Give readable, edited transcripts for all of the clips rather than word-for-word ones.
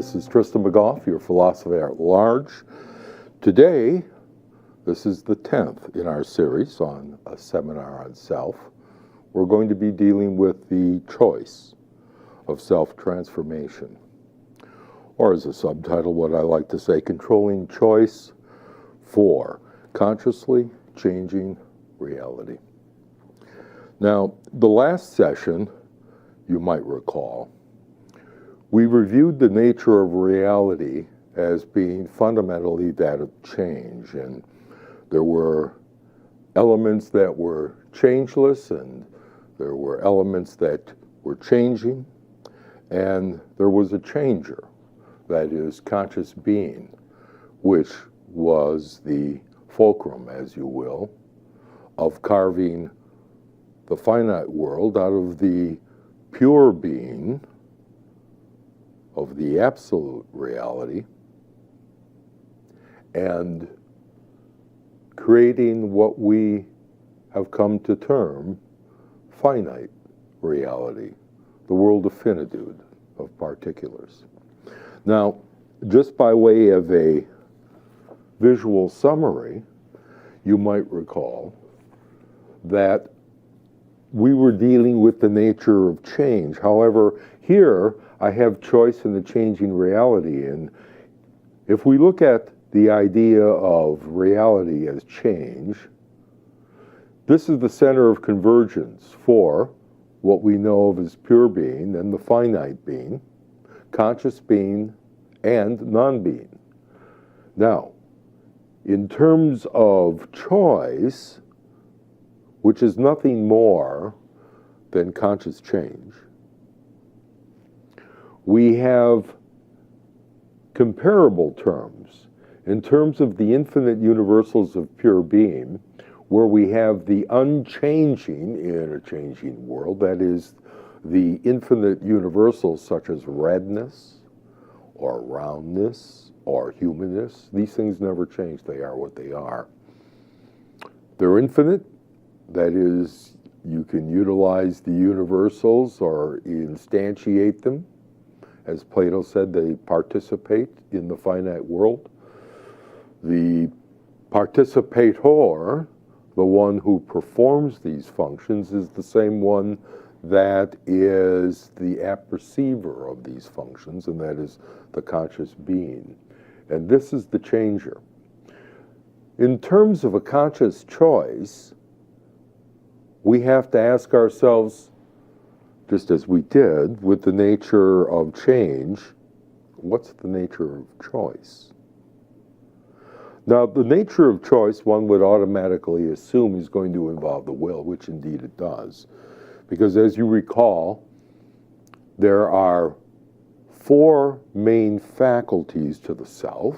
This is Tristan McGough, your philosopher at large. Today, this is the 10th in our series on a seminar on self. We're going to be dealing with the choice of self-transformation. Or as a subtitle, what I like to say, controlling choice for consciously changing reality. Now, the last session, you might recall, we reviewed the nature of reality as being fundamentally that of change, and there were elements that were changeless, and there were elements that were changing, and there was a changer, that is, conscious being, which was the fulcrum, as you will, of carving the finite world out of the pure being of the absolute reality and creating what we have come to term finite reality, the world of finitude, of particulars. Now, just by way of a visual summary, you might recall that we were dealing with the nature of change. However, here I have choice in the changing reality. And if we look at the idea of reality as change, this is the center of convergence for what we know of as pure being and the finite being, conscious being, and non-being. Now, in terms of choice, which is nothing more than conscious change, we have comparable terms in terms of the infinite universals of pure being, where we have the unchanging in a changing world, that is, the infinite universals such as redness or roundness or humanness. These things never change. They are what they are. They're infinite. That is, you can utilize the universals or instantiate them. As Plato said, they participate in the finite world. The participator, the one who performs these functions, is the same one that is the apperceiver of these functions, and that is the conscious being. And this is the changer. In terms of a conscious choice, we have to ask ourselves, just as we did with the nature of change, what's the nature of choice? Now, the nature of choice, one would automatically assume, is going to involve the will, which indeed it does. Because as you recall, there are four main faculties to the self,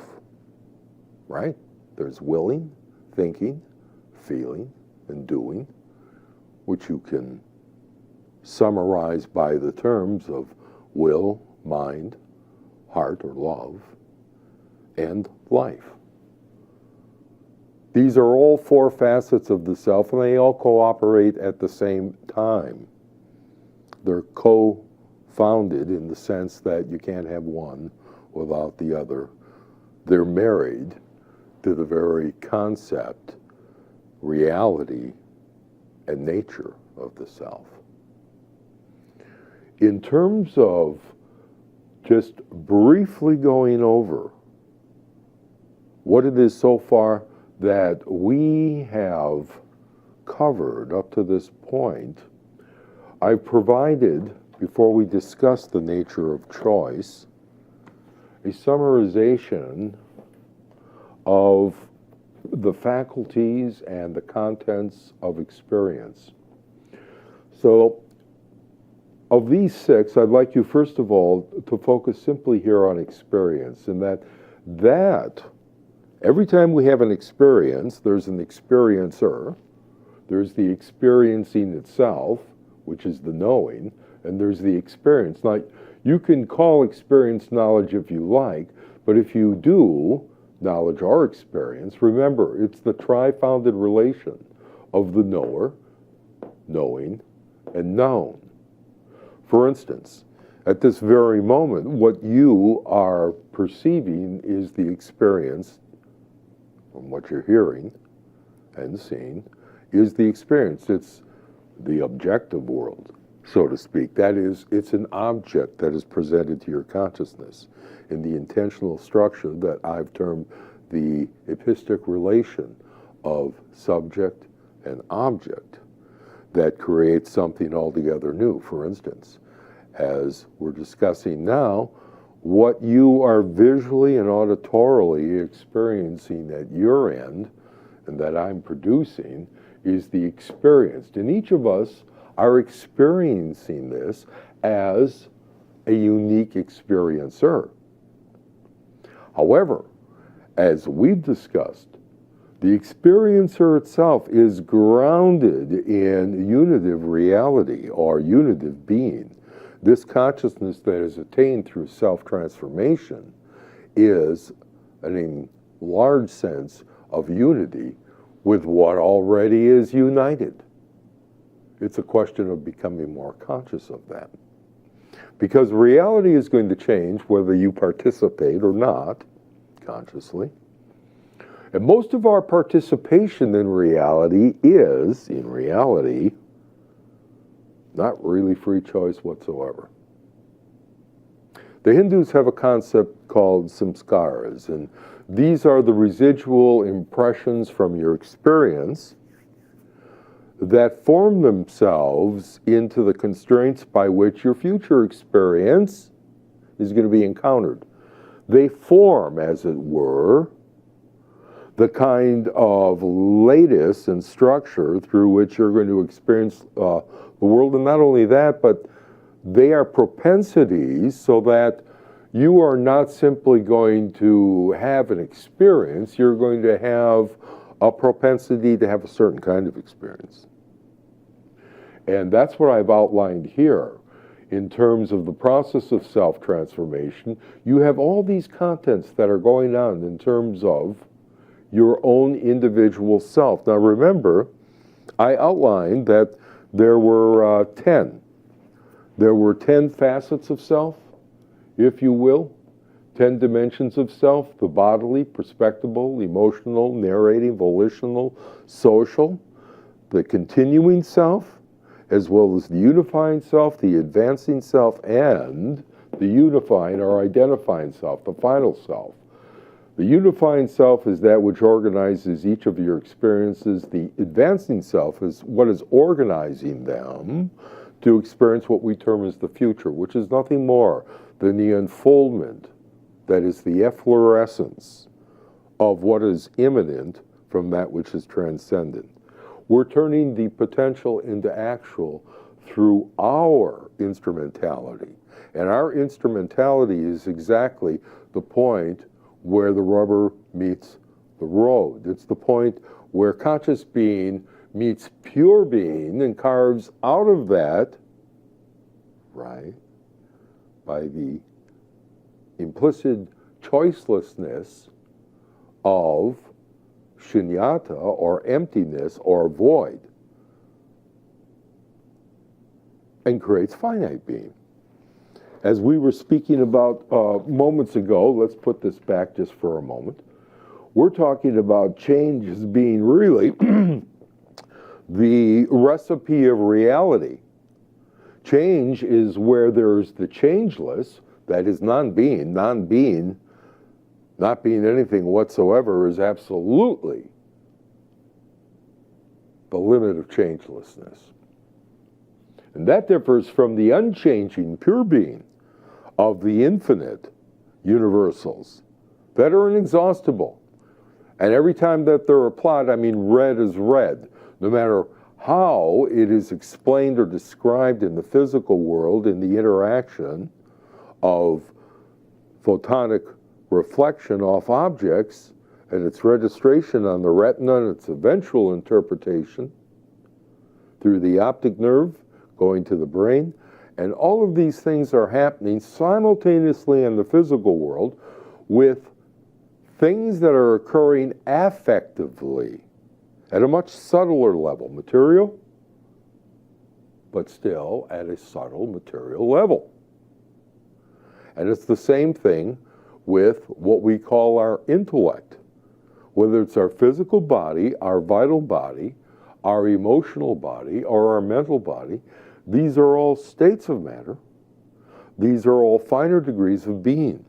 right? There's willing, thinking, feeling, and doing, which you can summarize by the terms of will, mind, heart or love, and life. These are all four facets of the self, and they all cooperate at the same time. They're co-founded in the sense that you can't have one without the other. They're married to the very concept, reality, and nature of the self. In terms of just briefly going over what it is so far that we have covered up to this point, I've provided, before we discuss the nature of choice, a summarization of the faculties and the contents of experience. So, of these six, I'd like you, first of all, to focus simply here on experience, in that every time we have an experience, there's an experiencer, there's the experiencing itself, which is the knowing, and there's the experience. Now, you can call experience knowledge if you like, but if you do knowledge or experience, remember, it's the tri-founded relation of the knower, knowing, and known. For instance, At this very moment, what you are perceiving is the experience, from what you're hearing and seeing, is the experience. It's the objective world, so to speak. That is, it's an object that is presented to your consciousness in the intentional structure that I've termed the epistic relation of subject and object that creates something altogether new. For instance, as we're discussing now, what you are visually and auditorily experiencing at your end and that I'm producing is the experience. And each of us are experiencing this as a unique experiencer. However, as we've discussed, the experiencer itself is grounded in unitive reality or unitive being. This consciousness that is attained through self-transformation is, in a large sense, of unity with what already is united. It's a question of becoming more conscious of that. Because reality is going to change whether you participate or not, consciously. And most of our participation in reality is, in reality, not really free choice whatsoever. The Hindus have a concept called samskaras, and these are the residual impressions from your experience that form themselves into the constraints by which your future experience is going to be encountered. They form, as it were, the kind of lattice and structure through which you're going to experience the world. And not only that, but they are propensities so that you are not simply going to have an experience, you're going to have a propensity to have a certain kind of experience. And that's what I've outlined here. In terms of the process of self-transformation, you have all these contents that are going on in terms of your own individual self. Now remember, I outlined that there were 10. There were 10 facets of self, if you will, 10 dimensions of self: the bodily, perspectable, emotional, narrating, volitional, social, the continuing self, as well as the unifying self, the advancing self, and the unifying or identifying self, the final self. The unifying self is that which organizes each of your experiences. The advancing self is what is organizing them to experience what we term as the future, which is nothing more than the unfoldment, that is the efflorescence of what is immanent from that which is transcendent. We're turning the potential into actual through our instrumentality. And our instrumentality is exactly the point where the rubber meets the road. It's the point where conscious being meets pure being and carves out of that, right, by the implicit choicelessness of shunyata, or emptiness, or void, and creates finite being. As we were speaking about moments ago, let's put this back just for a moment. We're talking about change as being really the recipe of reality. Change is where there's the changeless, that is non-being. Non-being, not being anything whatsoever, is absolutely the limit of changelessness. And that differs from the unchanging pure being of the infinite universals that are inexhaustible. And every time that they're applied, I mean red is red. No matter how it is explained or described in the physical world, in the interaction of photonic reflection off objects and its registration on the retina and its eventual interpretation through the optic nerve going to the brain. And all of these things are happening simultaneously in the physical world with things that are occurring affectively at a much subtler level, material, but still at a subtle material level. And it's the same thing with what we call our intellect. Whether it's our physical body, our vital body, our emotional body, or our mental body, these are all states of matter. These are all finer degrees of being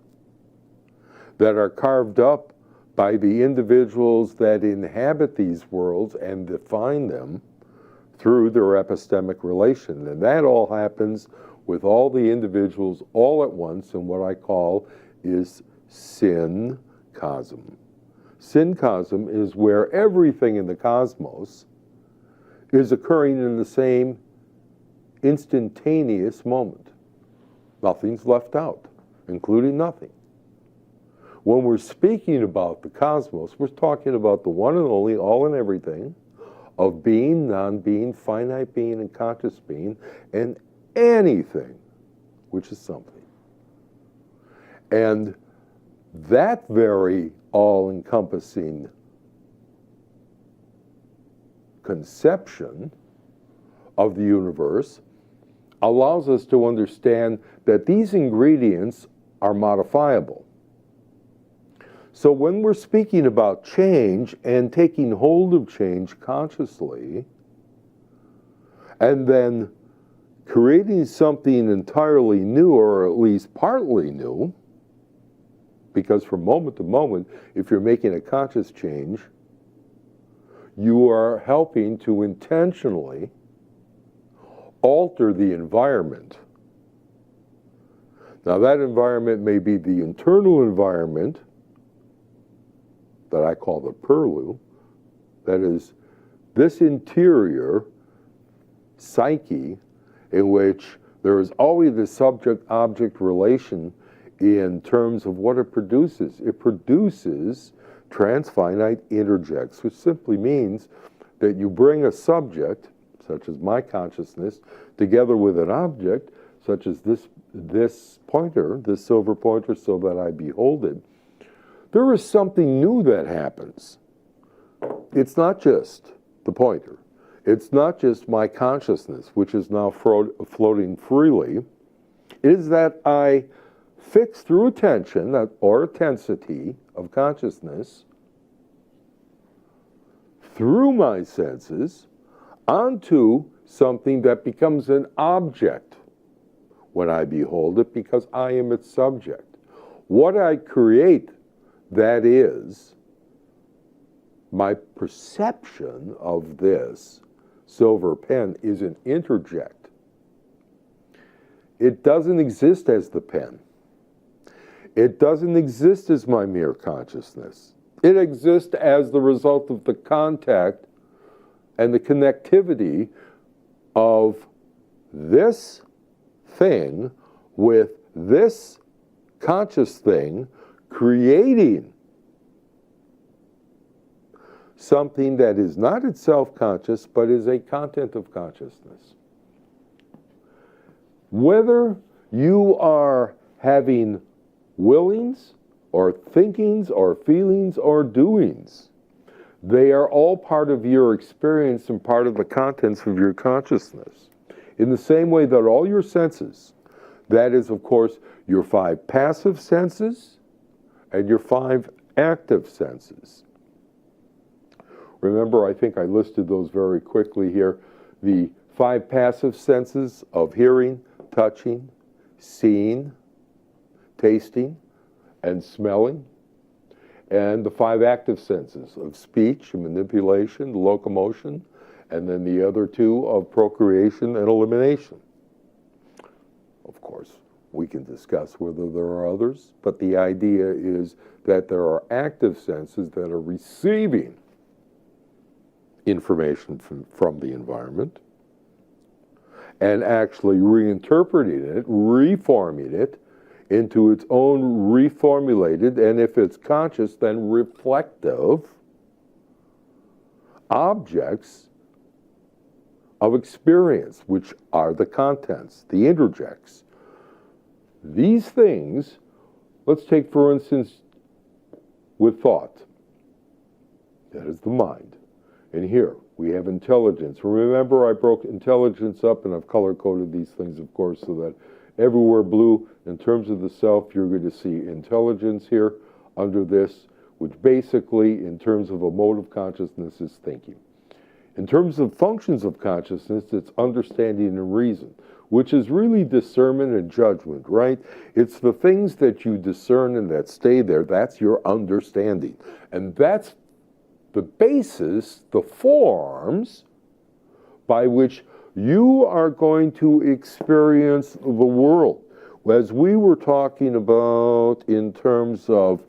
that are carved up by the individuals that inhabit these worlds and define them through their epistemic relation. And that all happens with all the individuals all at once in what I call is syncosm. Syncosm is where everything in the cosmos is occurring in the same instantaneous moment. Nothing's left out, including nothing. When we're speaking about the cosmos, we're talking about the one and only all and everything of being, non-being, finite being, and conscious being, and anything which is something. And that very all-encompassing conception of the universe allows us to understand that these ingredients are modifiable. So when we're speaking about change and taking hold of change consciously, and then creating something entirely new, or at least partly new, because from moment to moment, if you're making a conscious change, you are helping to intentionally alter the environment. Now that environment may be the internal environment that I call the purlieu, that is this interior psyche in which there is always the subject-object relation in terms of what it produces. It produces transfinite interjects, which simply means that you bring a subject, such as my consciousness, together with an object, such as this pointer, this silver pointer, so that I behold it. There is something new that happens. It's not just the pointer. It's not just my consciousness, which is now floating freely. It is that I fix through attention, or intensity of consciousness, through my senses, onto something that becomes an object when I behold it, because I am its subject. What I create, that is, my perception of this silver pen, is an interject. It doesn't exist as the pen. It doesn't exist as my mere consciousness. It exists as the result of the contact and the connectivity of this thing with this conscious thing, creating something that is not itself conscious, but is a content of consciousness. Whether you are having willings, or thinkings, or feelings, or doings, they are all part of your experience and part of the contents of your consciousness. In the same way that all your senses, that is, of course, your 5 passive senses and your 5 active senses. Remember, I think I listed those very quickly here. The 5 passive senses of hearing, touching, seeing, tasting, and smelling, and the 5 active senses of speech and manipulation, locomotion, and then the other 2 of procreation and elimination. Of course, we can discuss whether there are others, but the idea is that there are active senses that are receiving information from the environment and actually reinterpreting it, reforming it into its own reformulated, and if it's conscious, then reflective objects of experience, which are the contents, the interjects. These things, let's take for instance with thought. That is the mind. And here we have intelligence. Remember, I broke intelligence up, and I've color-coded these things, of course, so that everywhere blue. In terms of the self, you're going to see intelligence here under this, which basically, in terms of a mode of consciousness, is thinking. In terms of functions of consciousness, it's understanding and reason, which is really discernment and judgment, right? It's the things that you discern and that stay there. That's your understanding. And that's the basis, the forms by which you are going to experience the world. As we were talking about in terms of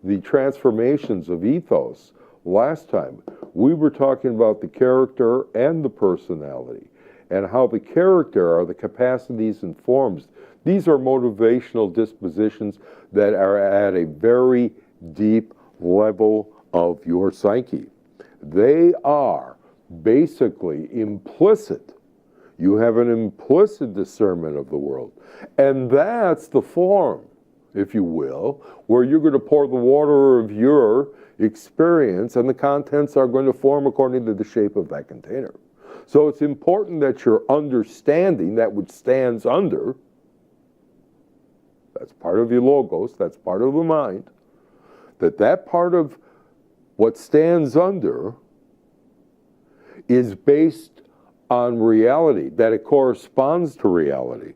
the transformations of ethos last time, we were talking about the character and the personality, and how the character are the capacities and forms. These are motivational dispositions that are at a very deep level of your psyche. They are basically implicit. You have an implicit discernment of the world. And that's the form, if you will, where you're going to pour the water of your experience, and the contents are going to form according to the shape of that container. So it's important that your understanding, that which stands under, that's part of your logos, that's part of the mind, that part of what stands under is based on reality, that it corresponds to reality.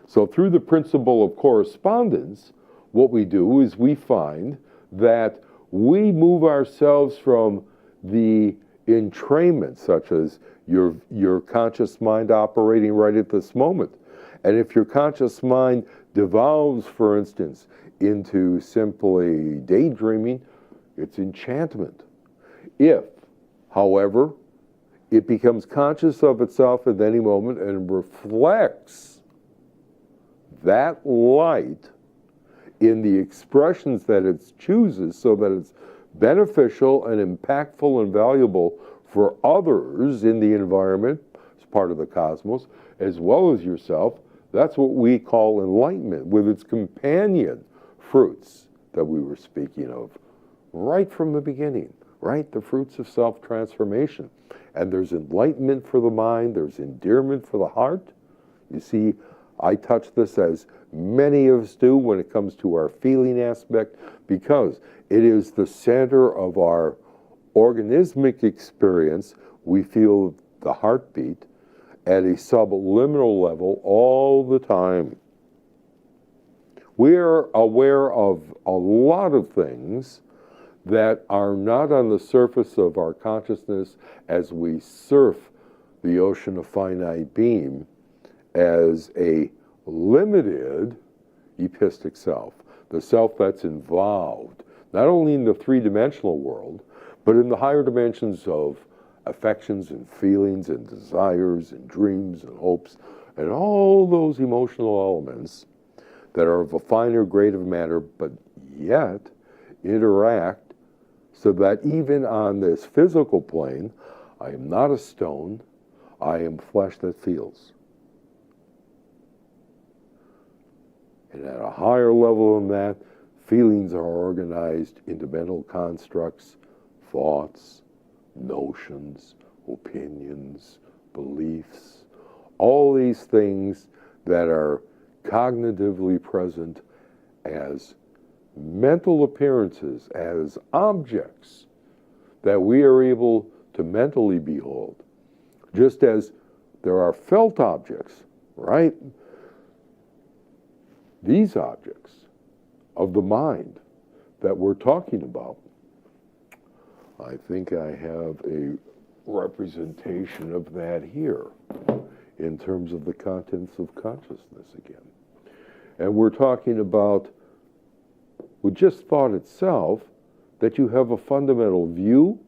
So through the principle of correspondence, what we do is we find that we move ourselves from the entrainment, such as your conscious mind operating right at this moment. And if your conscious mind devolves, for instance, into simply daydreaming, it's enchantment. If, however, it becomes conscious of itself at any moment and reflects that light in the expressions that it chooses so that it's beneficial and impactful and valuable for others in the environment, as part of the cosmos, as well as yourself, that's what we call enlightenment, with its companion fruits that we were speaking of right from the beginning, right? The fruits of self-transformation. And there's enlightenment for the mind, there's endearment for the heart. You see, I touch this as many of us do when it comes to our feeling aspect, because it is the center of our organismic experience. We feel the heartbeat at a subliminal level all the time. We are aware of a lot of things that are not on the surface of our consciousness as we surf the ocean of finite being as a limited epistic self, the self that's involved not only in the three-dimensional world, but in the higher dimensions of affections and feelings and desires and dreams and hopes and all those emotional elements that are of a finer grade of matter, but yet interact so that even on this physical plane, I am not a stone, I am flesh that feels. And at a higher level than that, feelings are organized into mental constructs, thoughts, notions, opinions, beliefs, all these things that are cognitively present as mental appearances, as objects that we are able to mentally behold, just as there are felt objects, right? These objects of the mind that we're talking about. I think I have a representation of that here in terms of the contents of consciousness again. And we're talking about, with just thought itself, that you have a fundamental view,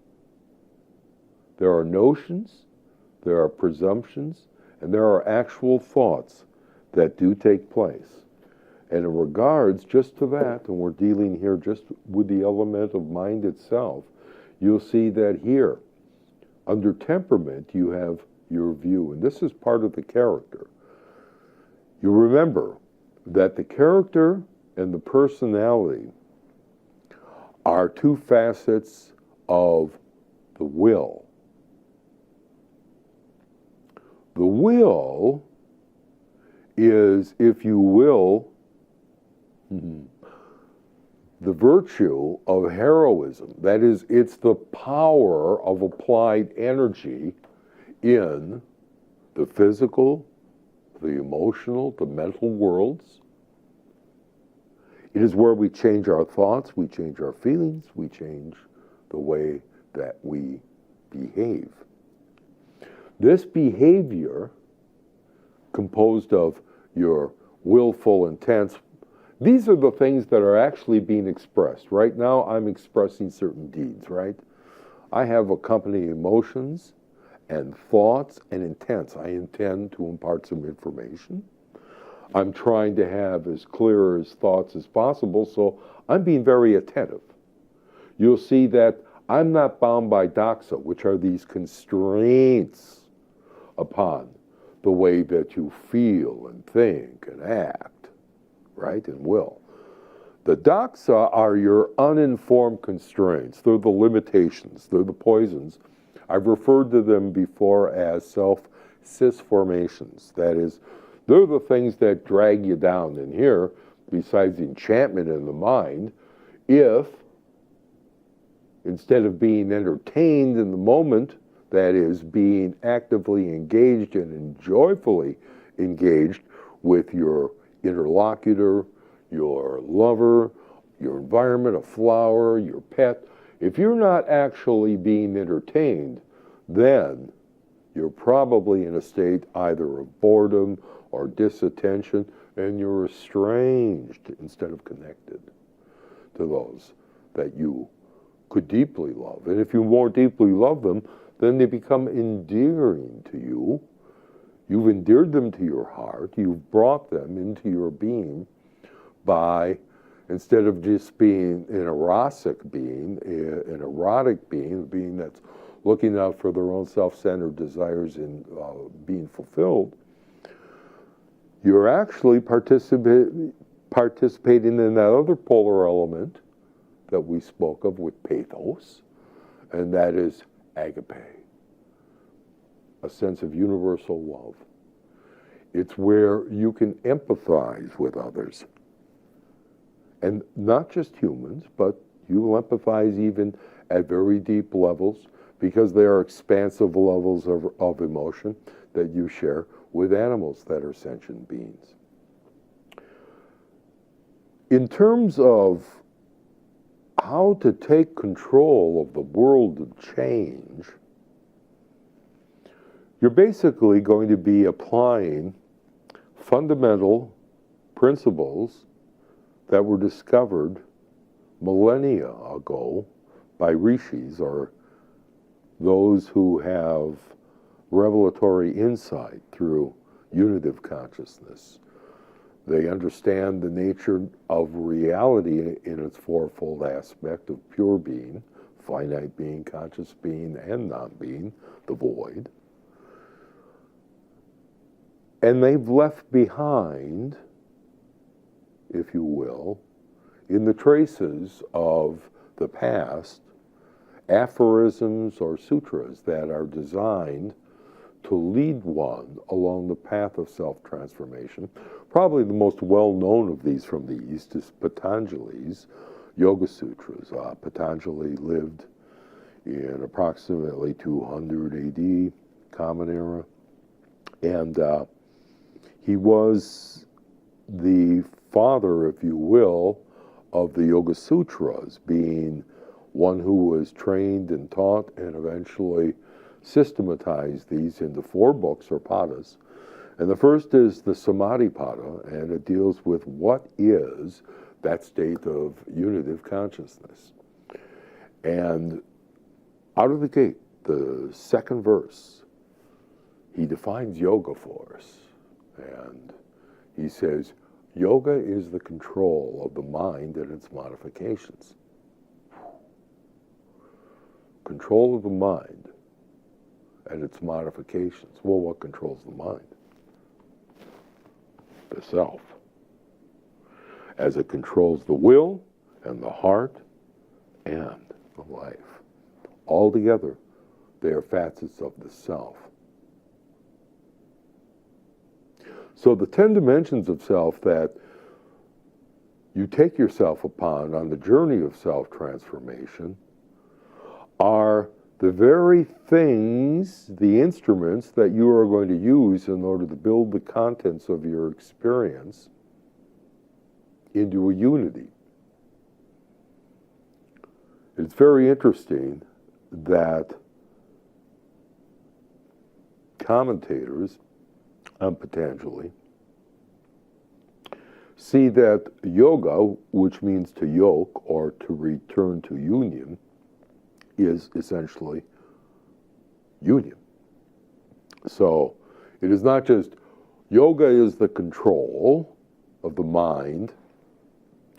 there are notions, there are presumptions, and there are actual thoughts that do take place. And in regards just to that, and we're dealing here just with the element of mind itself, you'll see that here, under temperament, you have your view. And this is part of the character. You remember that the character and the personality are two facets of the will. The will is, if you will, the virtue of heroism. That is, it's the power of applied energy in the physical, the emotional, the mental worlds. It is where we change our thoughts, we change our feelings, we change the way that we behave. This behavior, composed of your willful intents, these are the things that are actually being expressed. Right now, I'm expressing certain deeds, right? I have accompanying emotions and thoughts and intents. I intend to impart some information. I'm trying to have as clear as thoughts as possible, so I'm being very attentive. You'll see that I'm not bound by doxa, which are these constraints upon the way that you feel and think and act, right, and will. The doxa are your uninformed constraints. They're the limitations. They're the poisons. I've referred to them before as self-cis formations. That is, they're the things that drag you down. And here, besides enchantment in the mind, if instead of being entertained in the moment, that is, being actively engaged and joyfully engaged with your interlocutor, your lover, your environment, a flower, your pet, if you're not actually being entertained, then you're probably in a state either of boredom or disattention, and you're estranged instead of connected to those that you could deeply love. And if you more deeply love them, then they become endearing to you. You've endeared them to your heart. You've brought them into your being by, instead of just being an erotic being, an erotic being, a being that's looking out for their own self-centered desires and being fulfilled, you're actually participating in that other polar element that we spoke of with pathos, and that is agape, a sense of universal love. It's where you can empathize with others. And not just humans, but you will empathize even at very deep levels, because there are expansive levels of emotion that you share with animals that are sentient beings. In terms of how to take control of the world of change, you're basically going to be applying fundamental principles that were discovered millennia ago by rishis, or those who have revelatory insight through unitive consciousness. They understand the nature of reality in its fourfold aspect of pure being, finite being, conscious being, and non-being, the void. And they've left behind, if you will, in the traces of the past, aphorisms or sutras that are designed to lead one along the path of self-transformation. Probably the most well-known of these from the East is Patanjali's Yoga Sutras. Patanjali lived in approximately 200 AD, Common Era, and he was the father, if you will, of the Yoga Sutras, being one who was trained and taught and eventually systematized these into 4 books, or padas. And the first is the Samadhi Pada, and it deals with what is that state of unitive consciousness. And out of the gate, the second verse, he defines yoga for us. And he says, yoga is the control of the mind and its modifications. Control of the mind and its modifications. Well, what controls the mind? The self. As it controls the will and the heart and the life. Altogether, they are facets of the self. So the 10 dimensions of self that you take yourself upon on the journey of self-transformation are the very things, the instruments that you are going to use in order to build the contents of your experience into a unity. It's very interesting that commentators on Patanjali see that yoga, which means to yoke or to return to union, is essentially union. So it is not just yoga is the control of the mind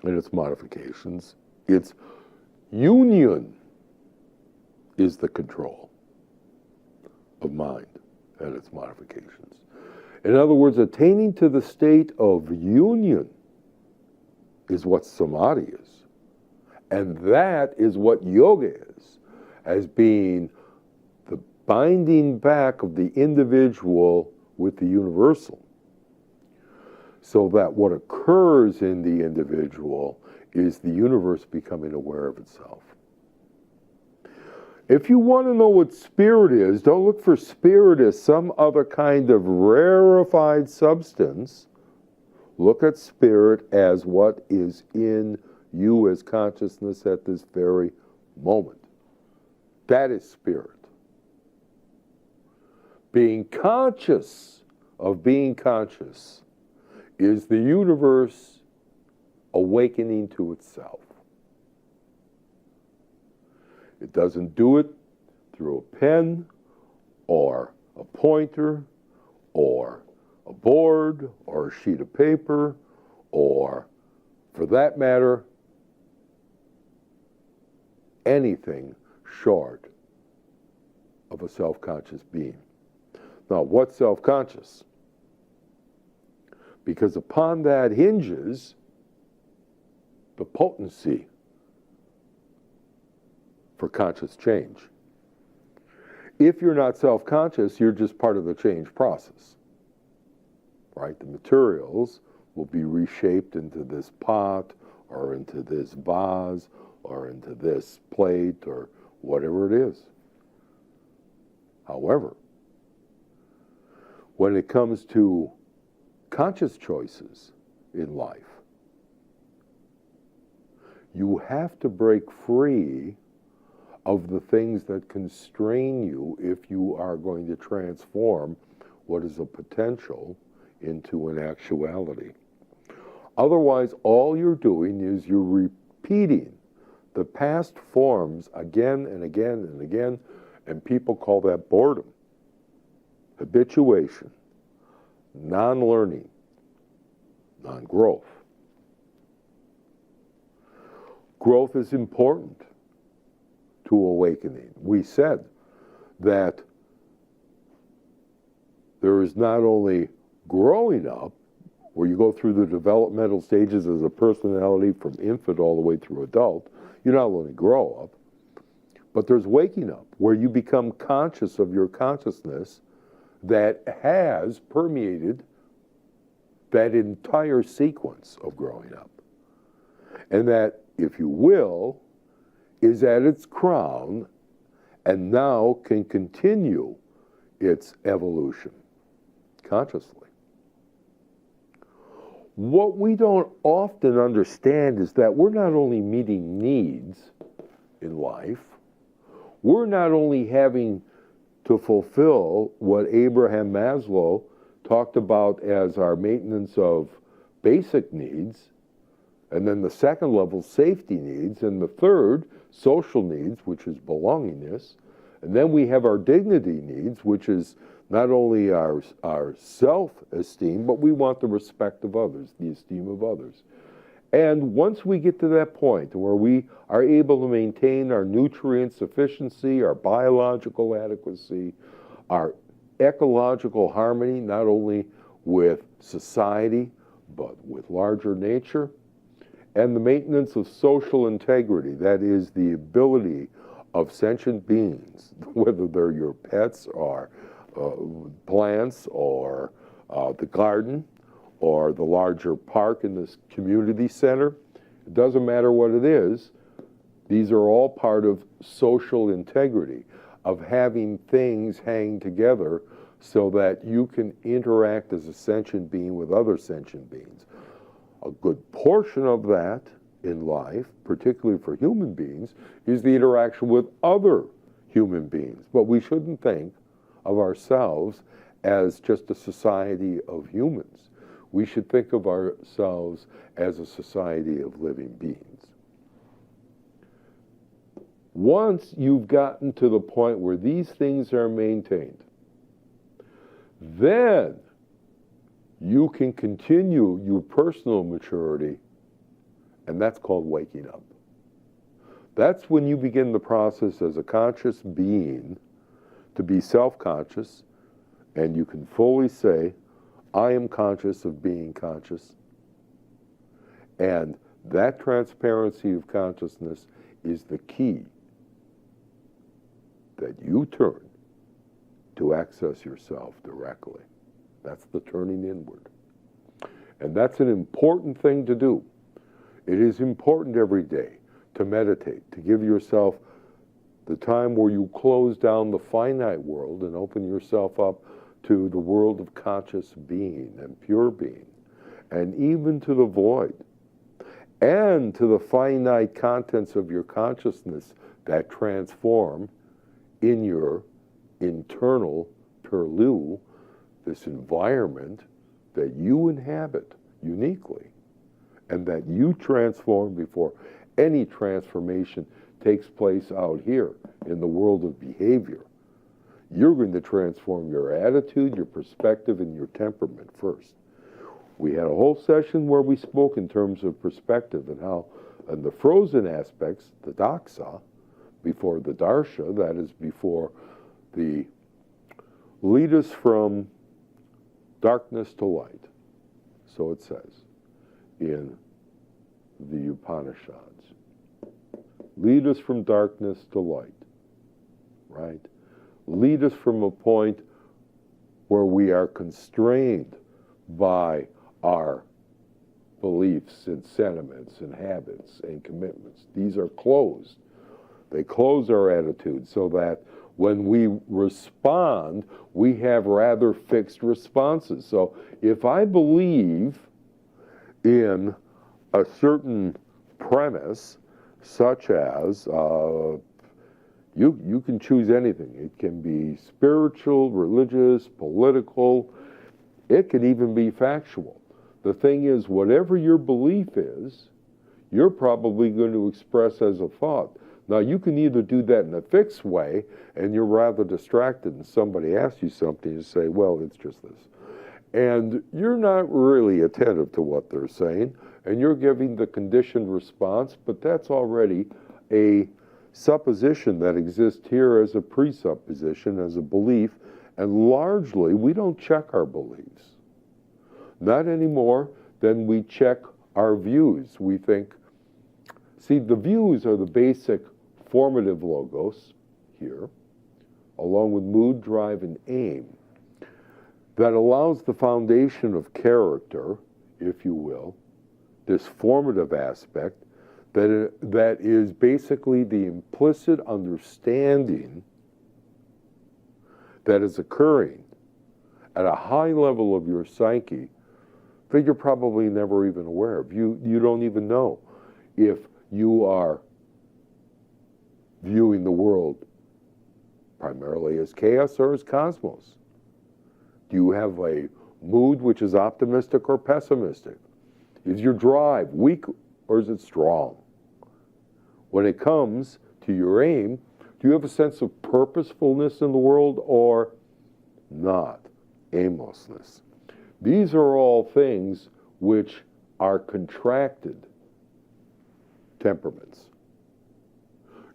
and its modifications. It's union is the control of mind and its modifications. In other words, attaining to the state of union is what samadhi is. And that is what yoga is, as being the binding back of the individual with the universal. So that what occurs in the individual is the universe becoming aware of itself. If you want to know what spirit is, don't look for spirit as some other kind of rarefied substance. Look at spirit as what is in you as consciousness at this very moment. That is spirit. Being conscious of being conscious is the universe awakening to itself. It doesn't do it through a pen or a pointer or a board or a sheet of paper or, for that matter, anything short of a self-conscious being. Now, what's self-conscious? Because upon that hinges the potency for conscious change. If you're not self-conscious, you're just part of the change process, right? The materials will be reshaped into this pot or into this vase or into this plate or whatever it is. However, when it comes to conscious choices in life, you have to break free of the things that constrain you if you are going to transform what is a potential into an actuality. Otherwise, all you're doing is you're repeating the past forms again and again and again, and people call that boredom, habituation, non-learning, non-growth. Growth is important to awakening. We said that there is not only growing up, where you go through the developmental stages as a personality from infant all the way through adult, you not only grow up, but there's waking up, where you become conscious of your consciousness that has permeated that entire sequence of growing up. And that, if you will, is at its crown and now can continue its evolution consciously. What we don't often understand is that we're not only meeting needs in life, we're not only having to fulfill what Abraham Maslow talked about as our maintenance of basic needs, and then the second level, safety needs, and the third, social needs, which is belongingness, and then we have our dignity needs, which is not only our self-esteem, but we want the respect of others, the esteem of others. And once we get to that point where we are able to maintain our nutrient sufficiency, our biological adequacy, our ecological harmony, not only with society, but with larger nature, and the maintenance of social integrity, that is the ability of sentient beings, whether they're your pets or plants or the garden or the larger park in this community center. It doesn't matter what it is. These are all part of social integrity, of having things hang together so that you can interact as a sentient being with other sentient beings. A good portion of that in life, particularly for human beings, is the interaction with other human beings. But we shouldn't think of ourselves as just a society of humans. We should think of ourselves as a society of living beings. Once you've gotten to the point where these things are maintained, then you can continue your personal maturity, and that's called waking up. That's when you begin the process as a conscious being to be self-conscious, and you can fully say, I am conscious of being conscious. And that transparency of consciousness is the key that you turn to access yourself directly. That's the turning inward. And that's an important thing to do. It is important every day to meditate, to give yourself the time where you close down the finite world and open yourself up to the world of conscious being and pure being, and even to the void, and to the finite contents of your consciousness that transform in your internal purlieu, this environment that you inhabit uniquely, and that you transform before any transformation takes place out here in the world of behavior. You're going to transform your attitude, your perspective, and your temperament first. We had a whole session where we spoke in terms of perspective and how, in the frozen aspects, the doxa, before the darsha, that is before the lead us from darkness to light. So it says in the Upanishads. Lead us from darkness to light, right? Lead us from a point where we are constrained by our beliefs and sentiments and habits and commitments. These are closed. They close our attitude so that when we respond, we have rather fixed responses. So if I believe in a certain premise, such as you can choose anything. It can be spiritual, religious, political. It can even be factual. The thing is, whatever your belief is, you're probably going to express as a thought. Now, you can either do that in a fixed way, and you're rather distracted, and somebody asks you something, you say, well, it's just this. And you're not really attentive to what they're saying, and you're giving the conditioned response, but that's already a supposition that exists here as a presupposition, as a belief, and largely we don't check our beliefs. Not any more than we check our views. We think, see, the views are the basic formative logos here, along with mood, drive, and aim, that allows the foundation of character, if you will, this formative aspect, that is basically the implicit understanding that is occurring at a high level of your psyche that you're probably never even aware of. You don't even know if you are viewing the world primarily as chaos or as cosmos. Do you have a mood which is optimistic or pessimistic? Is your drive weak or is it strong? When it comes to your aim, do you have a sense of purposefulness in the world or not? Aimlessness. These are all things which are contracted temperaments.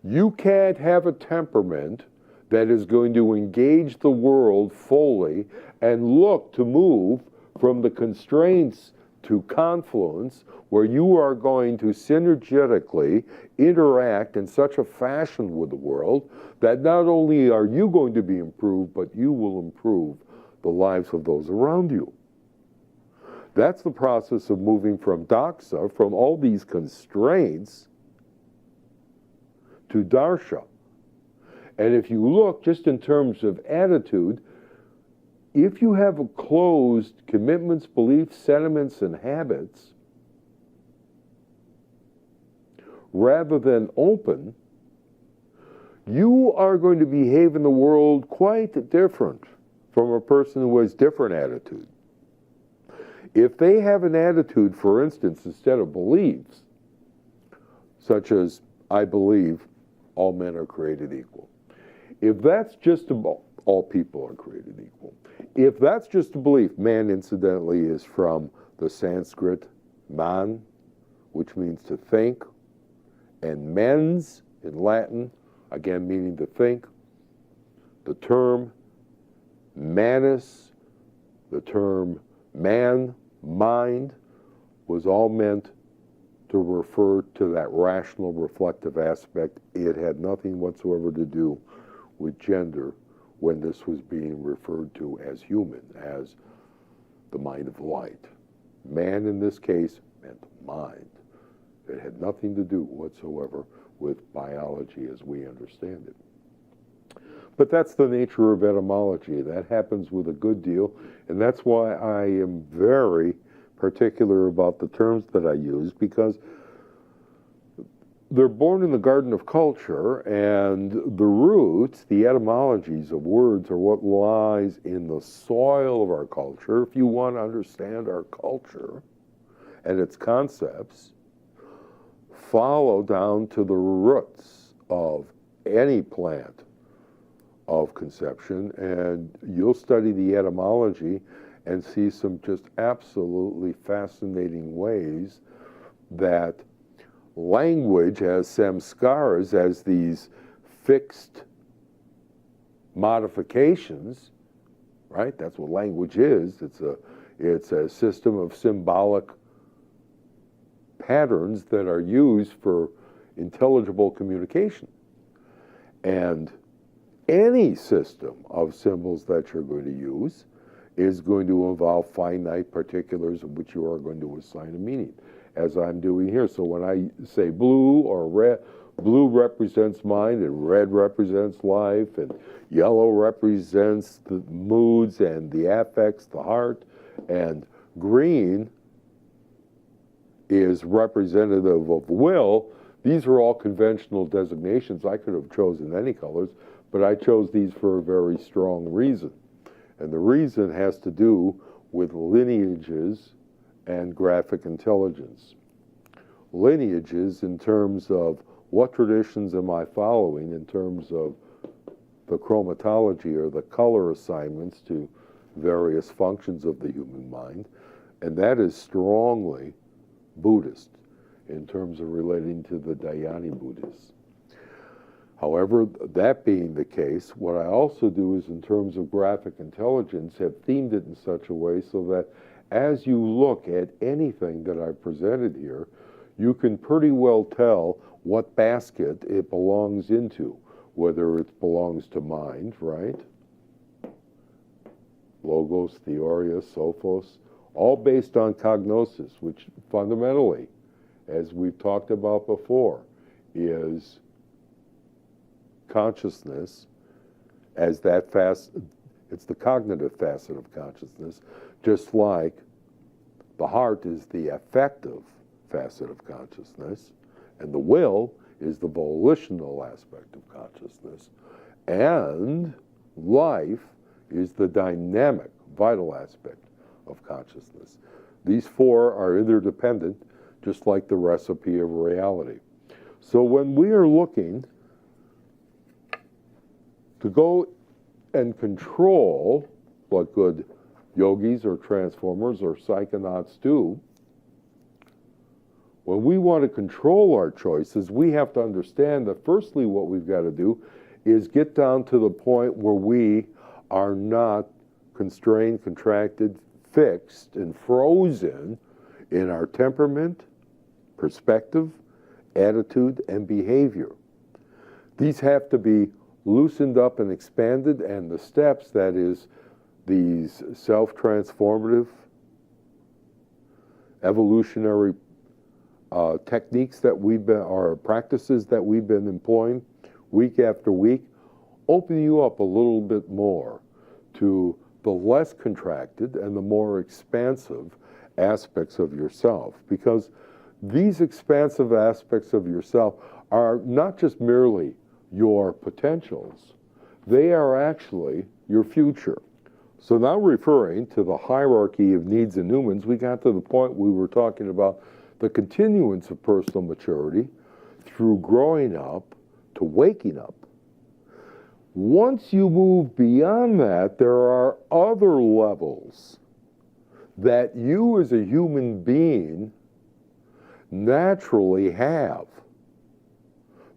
You can't have a temperament that is going to engage the world fully and look to move from the constraints to confluence, where you are going to synergetically interact in such a fashion with the world that not only are you going to be improved, but you will improve the lives of those around you. That's the process of moving from doxa, from all these constraints, to darsha. And if you look just in terms of attitude, if you have closed commitments, beliefs, sentiments, and habits, rather than open, you are going to behave in the world quite different from a person who has different attitude. If they have an attitude, for instance, instead of beliefs, such as, I believe all men are created equal. If that's just all people are created equal. If that's just a belief, man, incidentally, is from the Sanskrit man, which means to think, and mens in Latin, again meaning to think. The term manus, the term man, mind, was all meant to refer to that rational, reflective aspect. It had nothing whatsoever to do with gender when this was being referred to as human, as the mind of light. Man, in this case, meant mind. It had nothing to do whatsoever with biology as we understand it. But that's the nature of etymology. That happens with a good deal, and that's why I am very particular about the terms that I use, because they're born in the garden of culture, and the roots, the etymologies of words, are what lies in the soil of our culture. If you want to understand our culture and its concepts, follow down to the roots of any plant of conception, and you'll study the etymology and see some just absolutely fascinating ways that language as samskaras, as these fixed modifications, right? That's what language is. It's a system of symbolic patterns that are used for intelligible communication. And any system of symbols that you're going to use is going to involve finite particulars of which you are going to assign a meaning, as I'm doing here. So when I say blue or red, blue represents mind, and red represents life, and yellow represents the moods and the affects, the heart, and green is representative of will. These are all conventional designations. I could have chosen any colors, but I chose these for a very strong reason. And the reason has to do with lineages and graphic intelligence. Lineages in terms of what traditions am I following in terms of the chromatology or the color assignments to various functions of the human mind, and that is strongly Buddhist in terms of relating to the Dhyani Buddhists. However, that being the case, what I also do is in terms of graphic intelligence have themed it in such a way so that as you look at anything that I've presented here, you can pretty well tell what basket it belongs into, whether it belongs to mind, right? Logos, Theoria, Sophos, all based on cognosis, which fundamentally, as we've talked about before, is consciousness as that it's the cognitive facet of consciousness, just like the heart is the affective facet of consciousness, and the will is the volitional aspect of consciousness, and life is the dynamic, vital aspect of consciousness. These four are interdependent, just like the recipe of reality. So when we are looking to go and control what good yogis or transformers or psychonauts do, when we want to control our choices, we have to understand that firstly what we've got to do is get down to the point where we are not constrained, contracted, fixed, and frozen in our temperament, perspective, attitude, and behavior. These have to be loosened up and expanded, and the steps, that is, these self-transformative evolutionary techniques that or practices that we've been employing week after week, open you up a little bit more to the less contracted and the more expansive aspects of yourself. Because these expansive aspects of yourself are not just merely your potentials, they are actually your future. So now, referring to the hierarchy of needs in humans, we got to the point we were talking about the continuance of personal maturity through growing up to waking up. Once you move beyond that, there are other levels that you as a human being naturally have.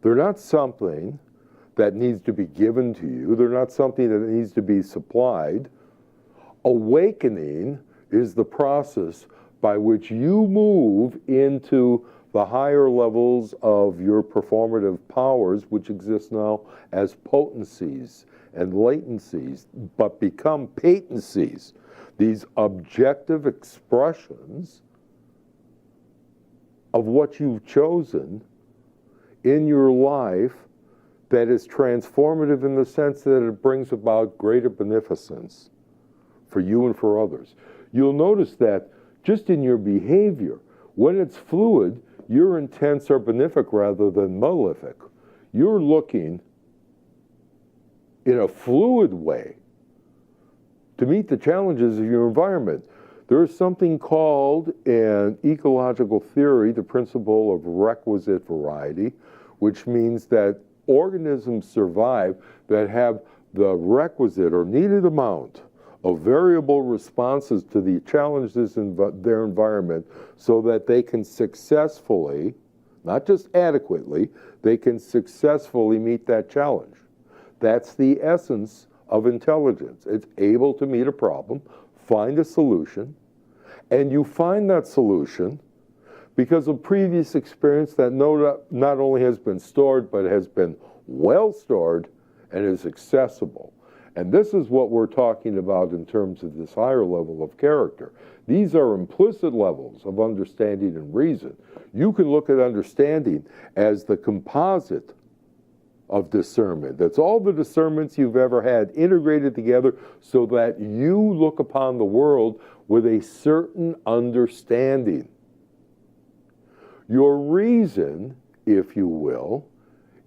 They're not something that needs to be given to you. They're not something that needs to be supplied. Awakening is the process by which you move into the higher levels of your performative powers, which exist now as potencies and latencies, but become patencies, these objective expressions of what you've chosen in your life that is transformative in the sense that it brings about greater beneficence for you and for others. You'll notice that just in your behavior, when it's fluid, your intents are benefic rather than malefic. You're looking in a fluid way to meet the challenges of your environment. There is something called in ecological theory the principle of requisite variety, which means that organisms survive that have the requisite or needed amount of variable responses to the challenges in their environment so that they can successfully, not just adequately, they can successfully meet that challenge. That's the essence of intelligence. It's able to meet a problem, find a solution, and you find that solution because of previous experience that not only has been stored, but has been well stored and is accessible. And this is what we're talking about in terms of this higher level of character. These are implicit levels of understanding and reason. You can look at understanding as the composite of discernment. That's all the discernments you've ever had integrated together so that you look upon the world with a certain understanding. Your reason, if you will,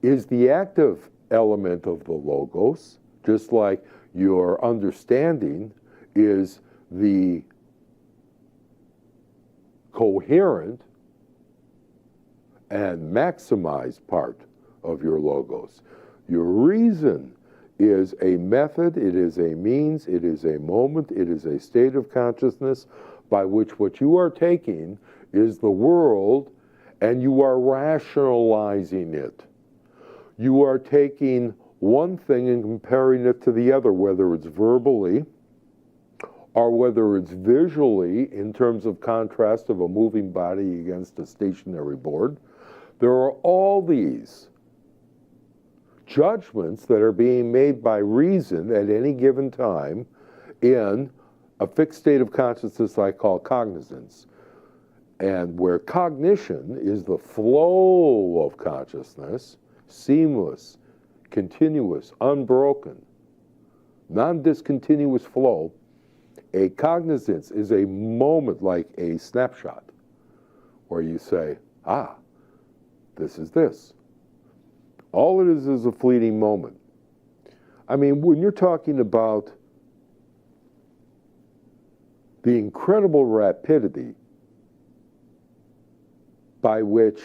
is the active element of the logos, just like your understanding is the coherent and maximized part of your logos. Your reason is a method, it is a means, it is a moment, it is a state of consciousness by which what you are taking is the world and you are rationalizing it. You are taking one thing and comparing it to the other, whether it's verbally or whether it's visually in terms of contrast of a moving body against a stationary board. There are all these judgments that are being made by reason at any given time in a fixed state of consciousness I call cognizance. And where cognition is the flow of consciousness, seamless, continuous, unbroken, non-discontinuous flow, a cognizance is a moment like a snapshot where you say, ah, this is this. All it is a fleeting moment. I mean, when you're talking about the incredible rapidity by which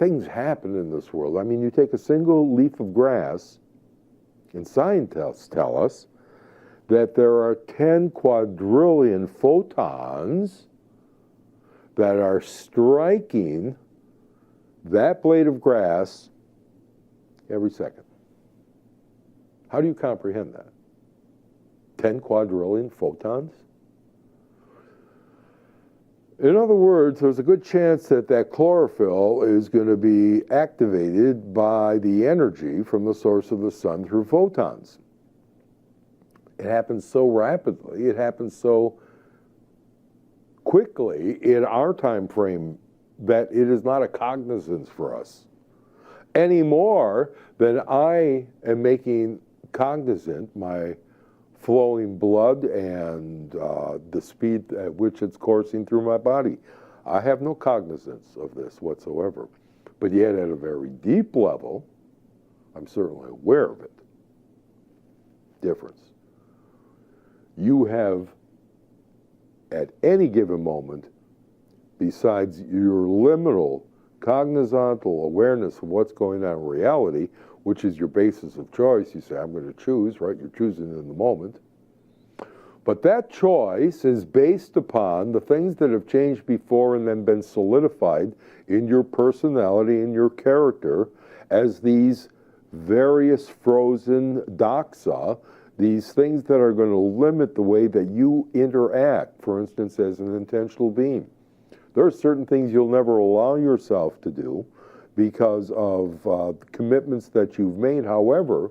things happen in this world. I mean, you take a single leaf of grass, and scientists tell us that there are 10 quadrillion photons that are striking that blade of grass every second. How do you comprehend that? 10 quadrillion photons? In other words, there's a good chance that that chlorophyll is going to be activated by the energy from the source of the sun through photons. It happens so rapidly, it happens so quickly in our time frame that it is not a cognizance for us any more than I am making cognizant my flowing blood and the speed at which it's coursing through my body. I have no cognizance of this whatsoever. But yet at a very deep level, I'm certainly aware of it. Difference. You have, at any given moment, besides your liminal cognizantal awareness of what's going on in reality, which is your basis of choice. You say, I'm going to choose, right? You're choosing in the moment. But that choice is based upon the things that have changed before and then been solidified in your personality and your character as these various frozen doxa, these things that are going to limit the way that you interact, for instance, as an intentional being. There are certain things you'll never allow yourself to do because of commitments that you've made. However,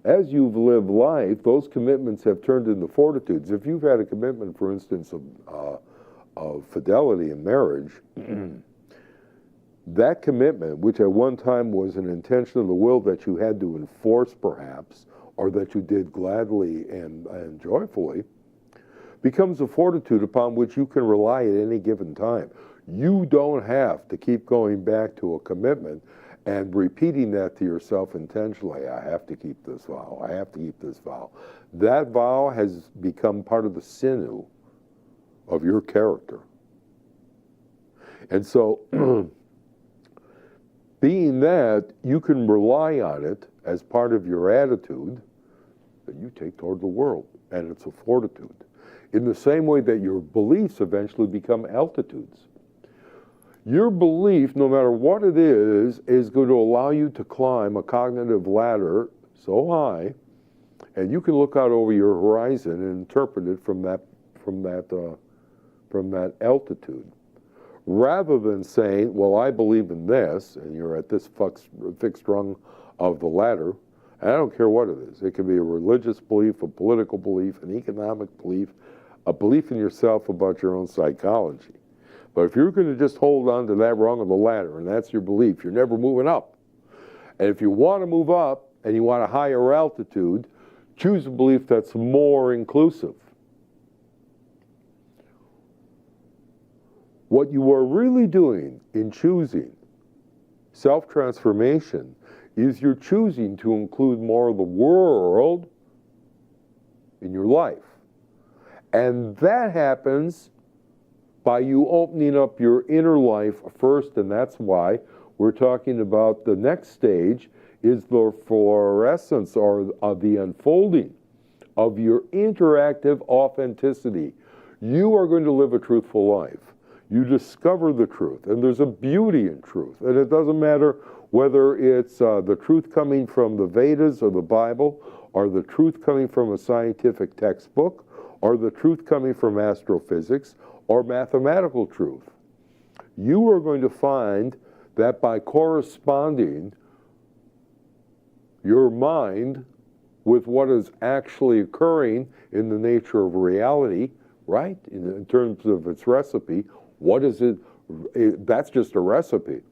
as you've lived life, those commitments have turned into fortitudes. If you've had a commitment, for instance, of fidelity in marriage, that commitment, which at one time was an intention of the will that you had to enforce perhaps, or that you did gladly and joyfully, becomes a fortitude upon which you can rely at any given time. You don't have to keep going back to a commitment and repeating that to yourself intentionally. I have to keep this vow. I have to keep this vow. That vow has become part of the sinew of your character. And so, being that, you can rely on it as part of your attitude that you take toward the world, and it's a fortitude. In the same way that your beliefs eventually become altitudes. Your belief, no matter what it is going to allow you to climb a cognitive ladder so high, and you can look out over your horizon and interpret it from that altitude, rather than saying, "Well, I believe in this," and you're at this fixed rung of the ladder. And I don't care what it is. It can be a religious belief, a political belief, an economic belief, a belief in yourself about your own psychology. But if you're going to just hold on to that rung of the ladder, and that's your belief, you're never moving up. And if you want to move up, and you want a higher altitude, choose a belief that's more inclusive. What you are really doing in choosing self-transformation is you're choosing to include more of the world in your life. And that happens by you opening up your inner life first, and that's why we're talking about the next stage is the fluorescence or the unfolding of your interactive authenticity. You are going to live a truthful life. You discover the truth, and there's a beauty in truth. And it doesn't matter whether it's the truth coming from the Vedas or the Bible, or the truth coming from a scientific textbook, or the truth coming from astrophysics, or mathematical truth. You are going to find that by corresponding your mind with what is actually occurring in the nature of reality, right, in terms of its recipe, what is it? That's just a recipe.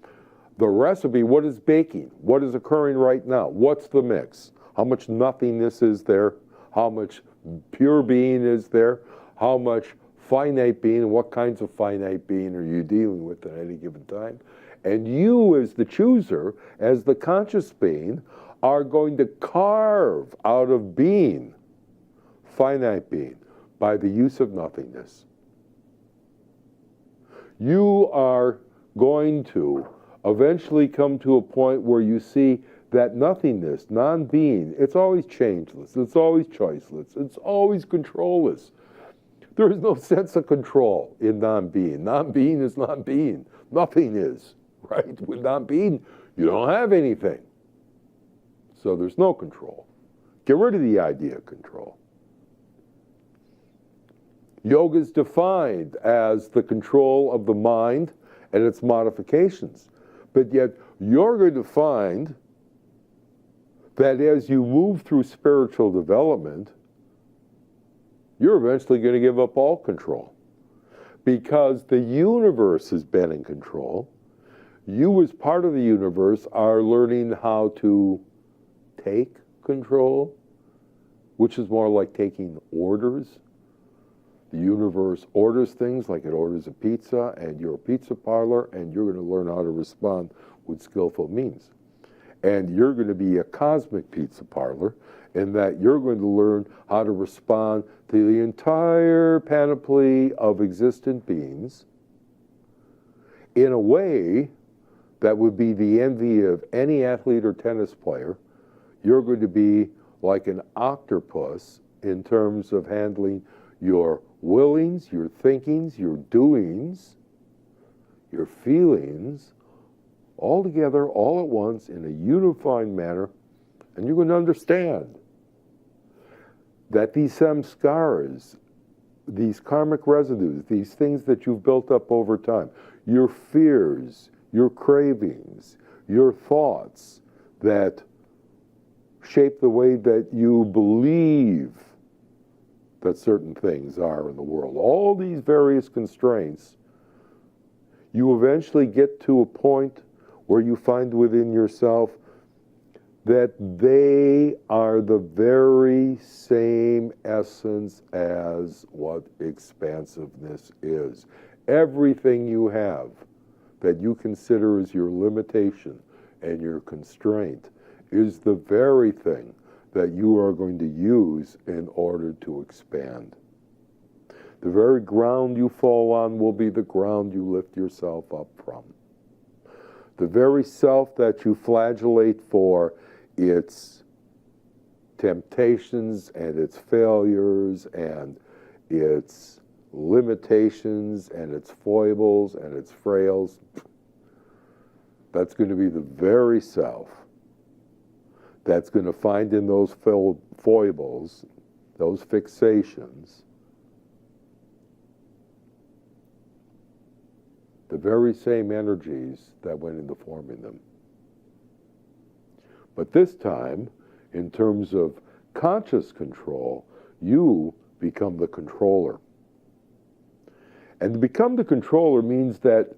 The recipe, what is baking? What is occurring right now? What's the mix? How much nothingness is there? How much pure being is there? How much finite being, and what kinds of finite being are you dealing with at any given time? And you, as the chooser, as the conscious being, are going to carve out of being finite being by the use of nothingness. You are going to eventually come to a point where you see that nothingness, non-being, it's always changeless, it's always choiceless, it's always controlless. There is no sense of control in non-being. Non-being is non-being. Nothing is, right? With non-being, you don't have anything. So there's no control. Get rid of the idea of control. Yoga is defined as the control of the mind and its modifications. But yet, you're going to find that as you move through spiritual development, you're eventually going to give up all control. because the universe has been in control. You, as part of the universe, are learning how to take control, which is more like taking orders. The universe orders things like it orders a pizza, and you're a pizza parlor, and you're going to learn how to respond with skillful means. And you're going to be a cosmic pizza parlor, in that you're going to learn how to respond to the entire panoply of existent beings in a way that would be the envy of any athlete or tennis player. You're going to be like an octopus in terms of handling your willings, your thinkings, your doings, your feelings, all together, all at once, in a unified manner, and you're going to understand that these samskaras, these karmic residues, these things that you've built up over time, your fears, your cravings, your thoughts that shape the way that you believe that certain things are in the world, all these various constraints, you eventually get to a point where you find within yourself that they are the very same essence as what expansiveness is. Everything you have that you consider as your limitation and your constraint is the very thing that you are going to use in order to expand. The very ground you fall on will be the ground you lift yourself up from. The very self that you flagellate for its temptations and its failures and its limitations and its foibles and its frails, that's going to be the very self that's going to find in those foibles, those fixations, the very same energies that went into forming them. But this time, in terms of conscious control, you become the controller. And to become the controller means that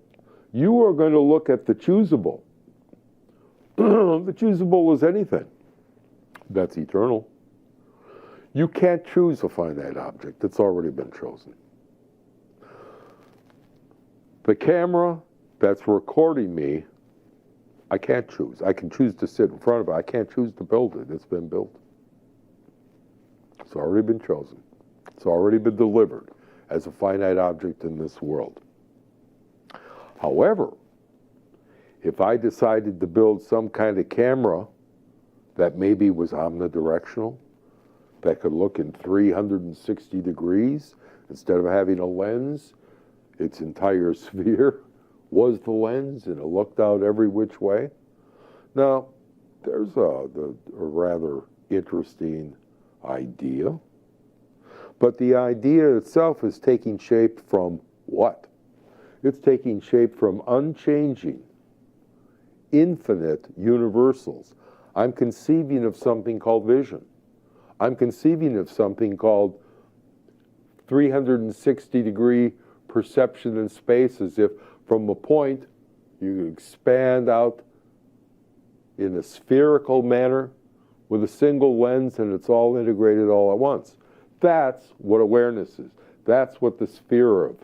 you are going to look at the choosable. The choosable is anything that's eternal. You can't choose a finite object that's already been chosen. The camera that's recording me, I can't choose. I can choose to sit in front of it. I can't choose to build it. It's been built. It's already been chosen. It's already been delivered as a finite object in this world. However, if I decided to build some kind of camera that maybe was omnidirectional, that could look in 360 degrees, instead of having a lens, its entire sphere was the lens, and it looked out every which way. Now, there's a rather interesting idea, but the idea itself is taking shape from what? It's taking shape from unchanging, infinite universals. I'm conceiving of something called vision. I'm conceiving of something called 360-degree perception in space, as if from a point you expand out in a spherical manner with a single lens, and it's all integrated all at once. That's what awareness is. That's what the sphere of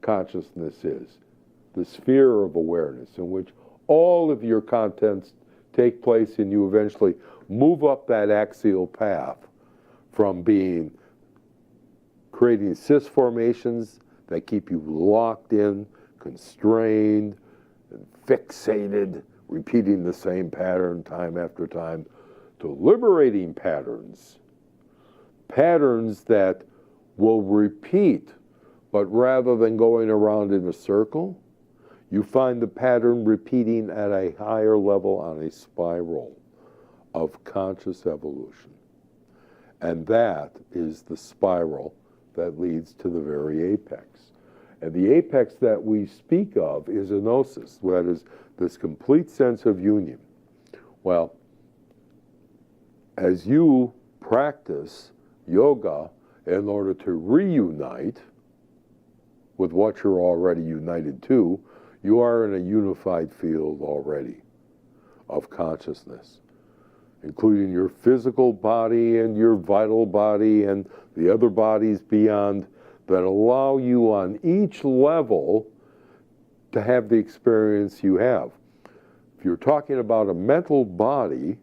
consciousness is. The sphere of awareness in which all of your contents take place, and you eventually move up that axial path from being creating cis formations that keep you locked in, constrained, and fixated, repeating the same pattern time after time, to liberating patterns. Patterns that will repeat, but rather than going around in a circle, you find the pattern repeating at a higher level on a spiral of conscious evolution. And that is the spiral that leads to the very apex. And the apex that we speak of is a gnosis, that is this complete sense of union. Well, as you practice yoga in order to reunite, with what you're already united to. You are in a unified field already of consciousness, including your physical body and your vital body and the other bodies beyond that allow you on each level to have the experience you have. If you're talking about a mental body,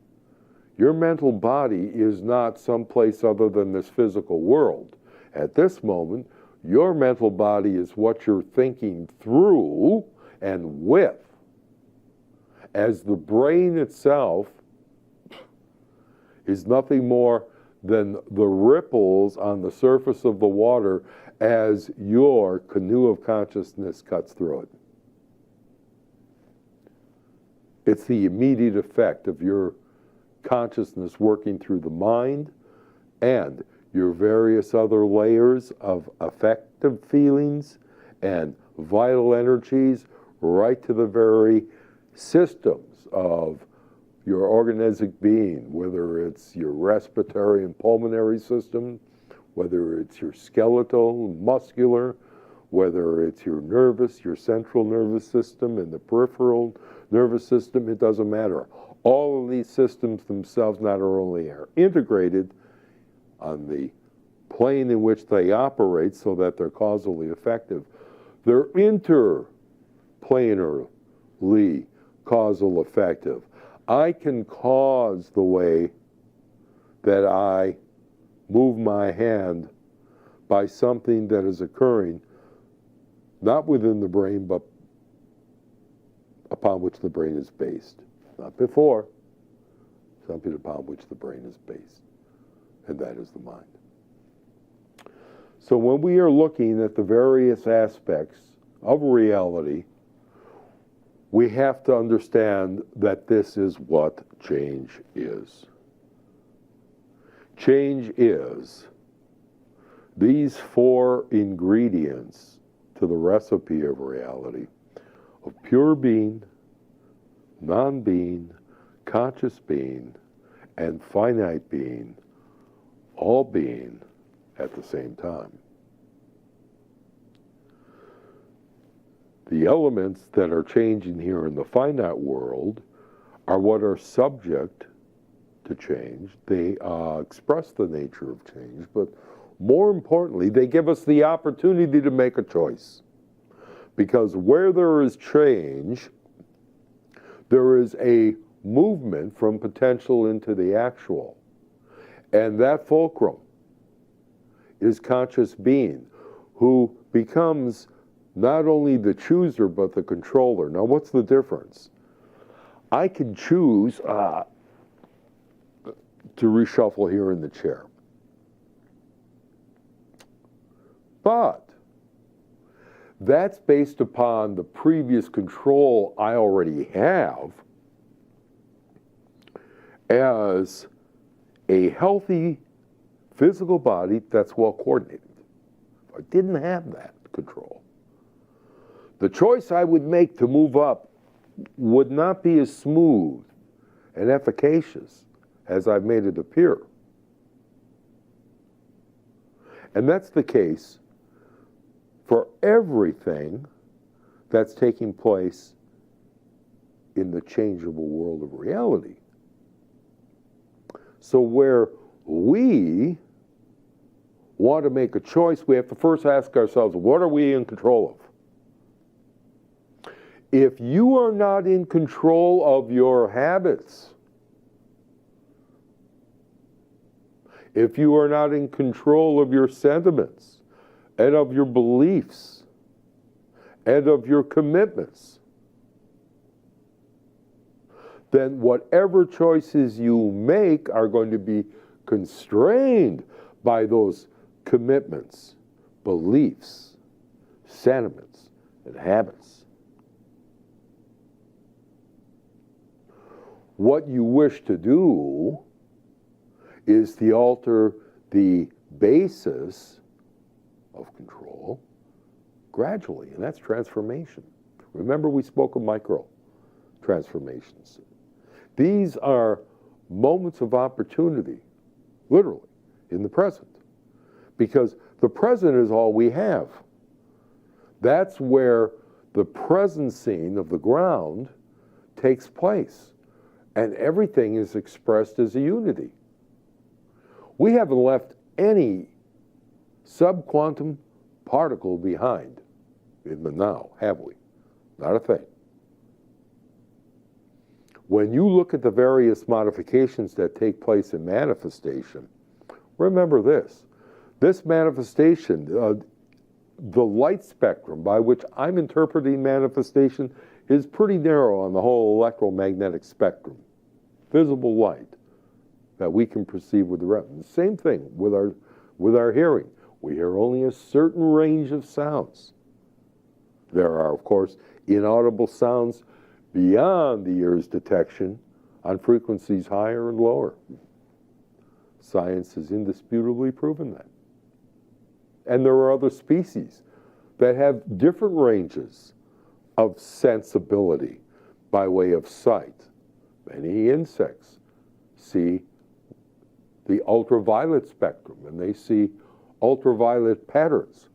your mental body is not someplace other than this physical world. At this moment, your mental body is what you're thinking through and with, as the brain itself is nothing more than the ripples on the surface of the water as your canoe of consciousness cuts through it. It's the immediate effect of your consciousness working through the mind and your various other layers of affective feelings and vital energies right to the very systems of your organismic being, whether it's your respiratory and pulmonary system, whether it's your skeletal, muscular, whether it's your nervous, your central nervous system and the peripheral nervous system, it doesn't matter. All of these systems themselves not only are integrated on the plane in which they operate so that they're causally effective, they're interplanarly causal effective. I can cause the way that I move my hand by something that is occurring not within the brain, but upon which the brain is based. Not before, something upon which the brain is based, and that is the mind. So when we are looking at the various aspects of reality, we have to understand that this is what change is. Change is these four ingredients to the recipe of reality of pure being, non-being, conscious being, and finite being, all being at the same time. The elements that are changing here in the finite world are what are subject to change. They express the nature of change, but more importantly, they give us the opportunity to make a choice. Because where there is change, there is a movement from potential into the actual. And that fulcrum is conscious being, who becomes not only the chooser, but the controller. Now, what's the difference? I can choose to reshuffle here in the chair. But that's based upon the previous control I already have as a healthy physical body that's well coordinated. If I didn't have that control, the choice I would make to move up would not be as smooth and efficacious as I've made it appear. And that's the case for everything that's taking place in the changeable world of reality. So where we want to make a choice, we have to first ask ourselves, what are we in control of? If you are not in control of your habits, if you are not in control of your sentiments and of your beliefs and of your commitments, then whatever choices you make are going to be constrained by those commitments, beliefs, sentiments, and habits. What you wish to do is to alter the basis of control gradually, and that's transformation. Remember, we spoke of micro transformations. These are moments of opportunity, literally, in the present, because the present is all we have. That's where the presencing of the ground takes place, and everything is expressed as a unity. We haven't left any subquantum particle behind in the now, have we? Not a thing. When you look at the various modifications that take place in manifestation, remember this. This manifestation, the light spectrum by which I'm interpreting manifestation is pretty narrow on the whole electromagnetic spectrum. Visible light that we can perceive with the retina. Same thing with our hearing. We hear only a certain range of sounds. There are, of course, inaudible sounds beyond the ear's detection on frequencies higher and lower. Science has indisputably proven that. And there are other species that have different ranges of sensibility by way of sight. Many insects see the ultraviolet spectrum, and they see ultraviolet patterns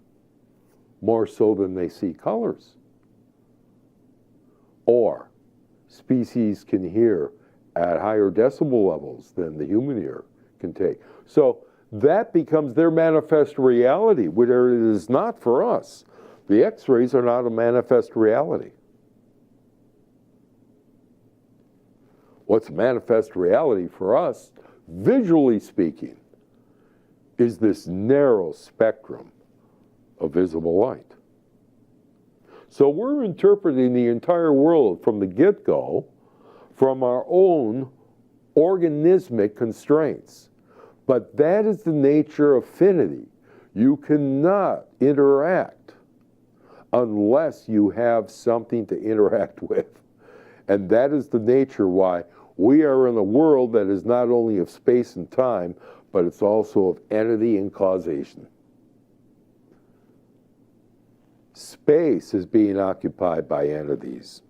more so than they see colors. Or species can hear at higher decibel levels than the human ear can take. So that becomes their manifest reality, which it is not for us. The X-rays are not a manifest reality. What's manifest reality for us, visually speaking, is this narrow spectrum of visible light. So we're interpreting the entire world from the get-go from our own organismic constraints. But that is the nature of affinity. You cannot interact unless you have something to interact with. And that is the nature why we are in a world that is not only of space and time, but it's also of entity and causation. Space is being occupied by entities,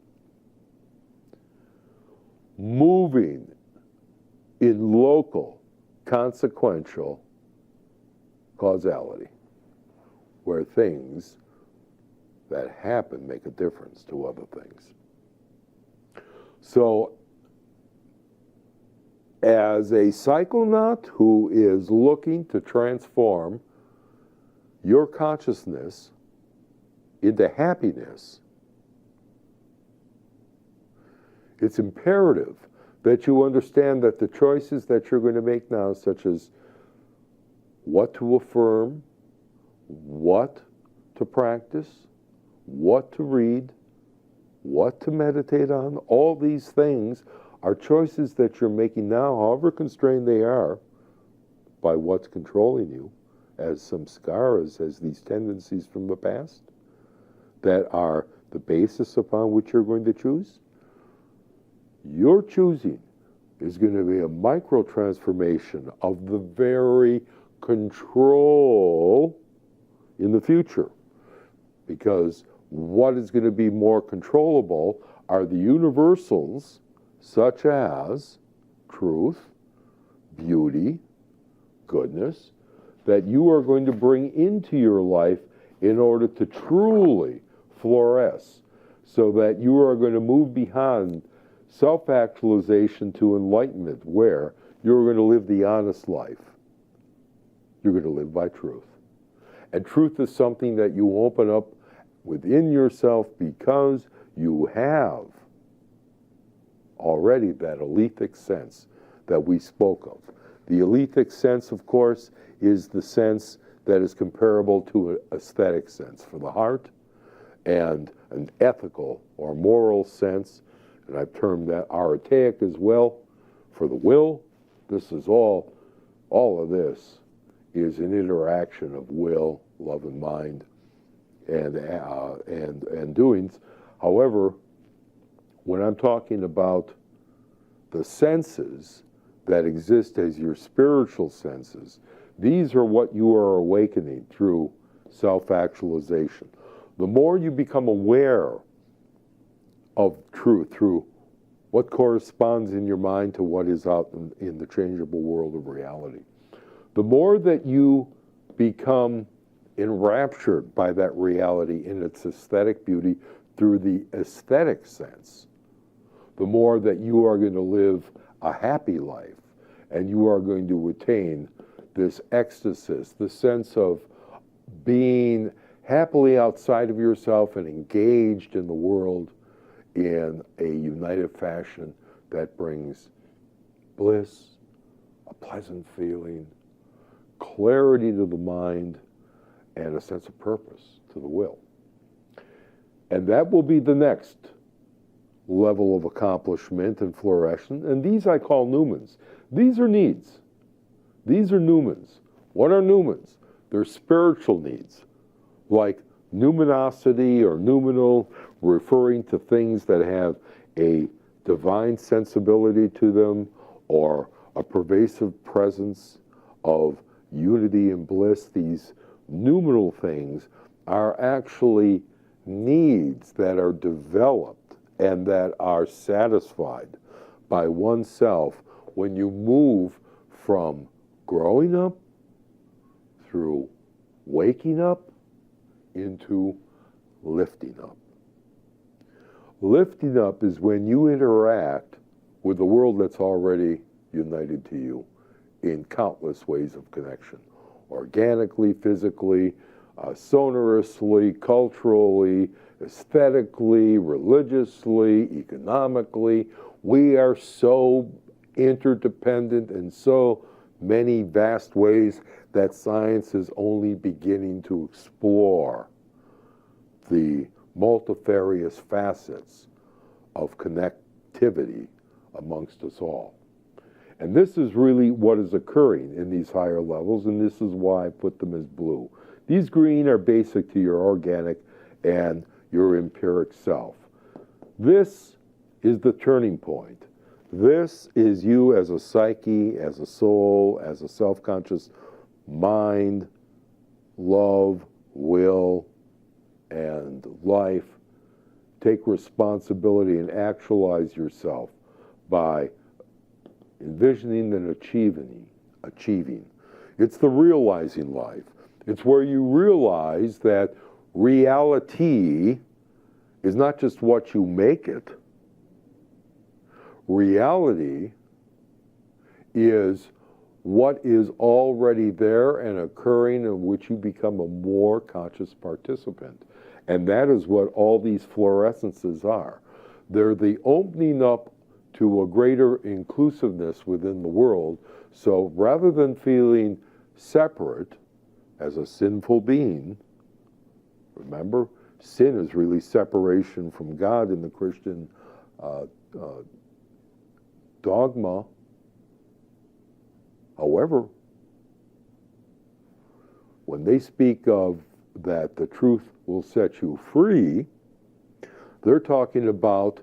moving in local, consequential causality, where things that happen make a difference to other things. So, as a psychonaut who is looking to transform your consciousness into happiness, it's imperative that you understand that the choices that you're going to make now, such as what to affirm, what to practice, what to read, what to meditate on, all these things are choices that you're making now, however constrained they are by what's controlling you, as samskaras, as these tendencies from the past that are the basis upon which you're going to choose. Your choosing is going to be a micro-transformation of the very control in the future. Because what is going to be more controllable are the universals such as truth, beauty, goodness, that you are going to bring into your life in order to truly fluoresce, so that you are going to move beyond self-actualization to enlightenment, where you're going to live the honest life. You're going to live by truth. And truth is something that you open up within yourself because you have already that alethic sense that we spoke of. The alethic sense, of course, is the sense that is comparable to an aesthetic sense for the heart, and an ethical or moral sense, and I've termed that archaic as well, for the will. This is all of this is an interaction of will, love, and mind, and doings. However, when I'm talking about the senses that exist as your spiritual senses, these are what you are awakening through self-actualization. The more you become aware of truth through what corresponds in your mind to what is out in the changeable world of reality, the more that you become enraptured by that reality in its aesthetic beauty through the aesthetic sense, the more that you are going to live a happy life, and you are going to attain this ecstasy, the sense of being happily outside of yourself and engaged in the world in a united fashion that brings bliss, a pleasant feeling, clarity to the mind, and a sense of purpose to the will. And that will be the next level of accomplishment and flourishing. And these I call numens. These are needs. These are numens. What are numens? They're spiritual needs, like numinosity or numinal, referring to things that have a divine sensibility to them, or a pervasive presence of unity and bliss. These numinal things are actually needs that are developed and that are satisfied by oneself when you move from growing up through waking up into lifting up. Lifting up is when you interact with the world that's already united to you in countless ways of connection, organically, physically, sonorously, culturally, aesthetically, religiously, economically. We are so interdependent in so many vast ways that science is only beginning to explore the multifarious facets of connectivity amongst us all. And this is really what is occurring in these higher levels, and this is why I put them as blue. These green are basic to your organic and your empiric self. This is the turning point. This is you as a psyche, as a soul, as a self-conscious mind, love, will, and life. Take responsibility and actualize yourself by envisioning and achieving. It's the realizing life. It's where you realize that reality is not just what you make it. Reality is what is already there and occurring, in which you become a more conscious participant. And that is what all these fluorescences are. They're the opening up to a greater inclusiveness within the world. So rather than feeling separate as a sinful being, remember, sin is really separation from God in the Christian dogma. However, when they speak of that the truth will set you free, they're talking about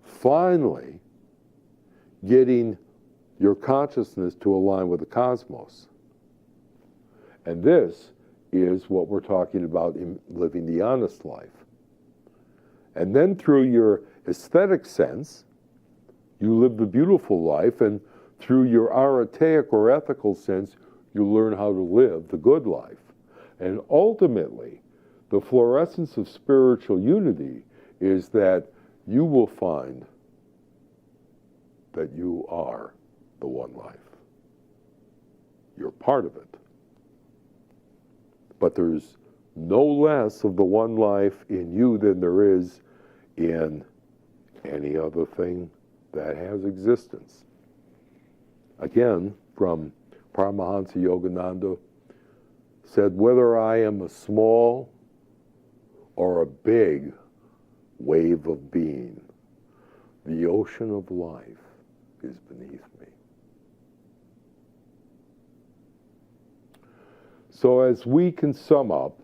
finally getting your consciousness to align with the cosmos. And this is what we're talking about in living the honest life. And then through your aesthetic sense, you live the beautiful life, and through your aretaic or ethical sense, you learn how to live the good life. And ultimately, the fluorescence of spiritual unity is that you will find that you are the one life. You're part of it. But there's no less of the one life in you than there is in any other thing that has existence. Again, from Paramahansa Yogananda, said, whether I am a small or a big wave of being, the ocean of life is beneath me. So as we can sum up,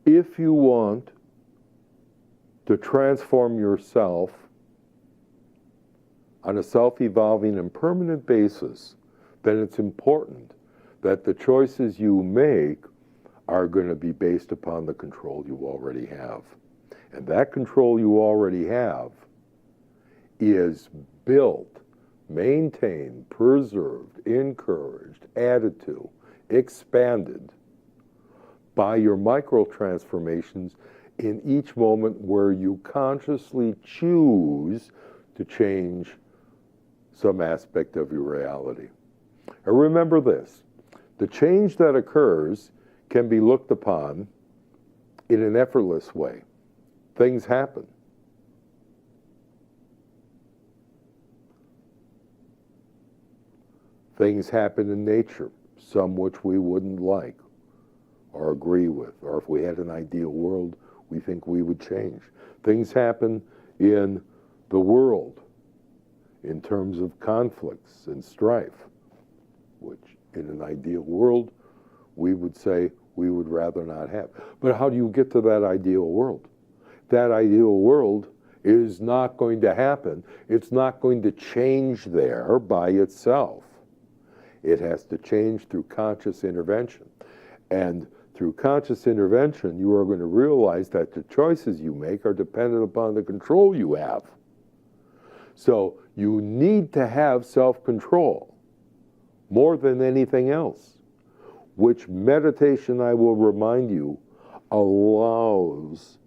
if you want to transform yourself on a self-evolving and permanent basis, then it's important that the choices you make are going to be based upon the control you already have. And that control you already have is built maintained, preserved, encouraged, added to, expanded by your micro-transformations in each moment where you consciously choose to change some aspect of your reality. And remember this, the change that occurs can be looked upon in an effortless way. Things happen. Things happen in nature, some which we wouldn't like or agree with, or if we had an ideal world, we think we would change. Things happen in the world in terms of conflicts and strife, which in an ideal world, we would say we would rather not have. But how do you get to that ideal world? That ideal world is not going to happen. It's not going to change there by itself. It has to change through conscious intervention. And through conscious intervention, you are going to realize that the choices you make are dependent upon the control you have. So you need to have self-control more than anything else, which meditation, I will remind you, allows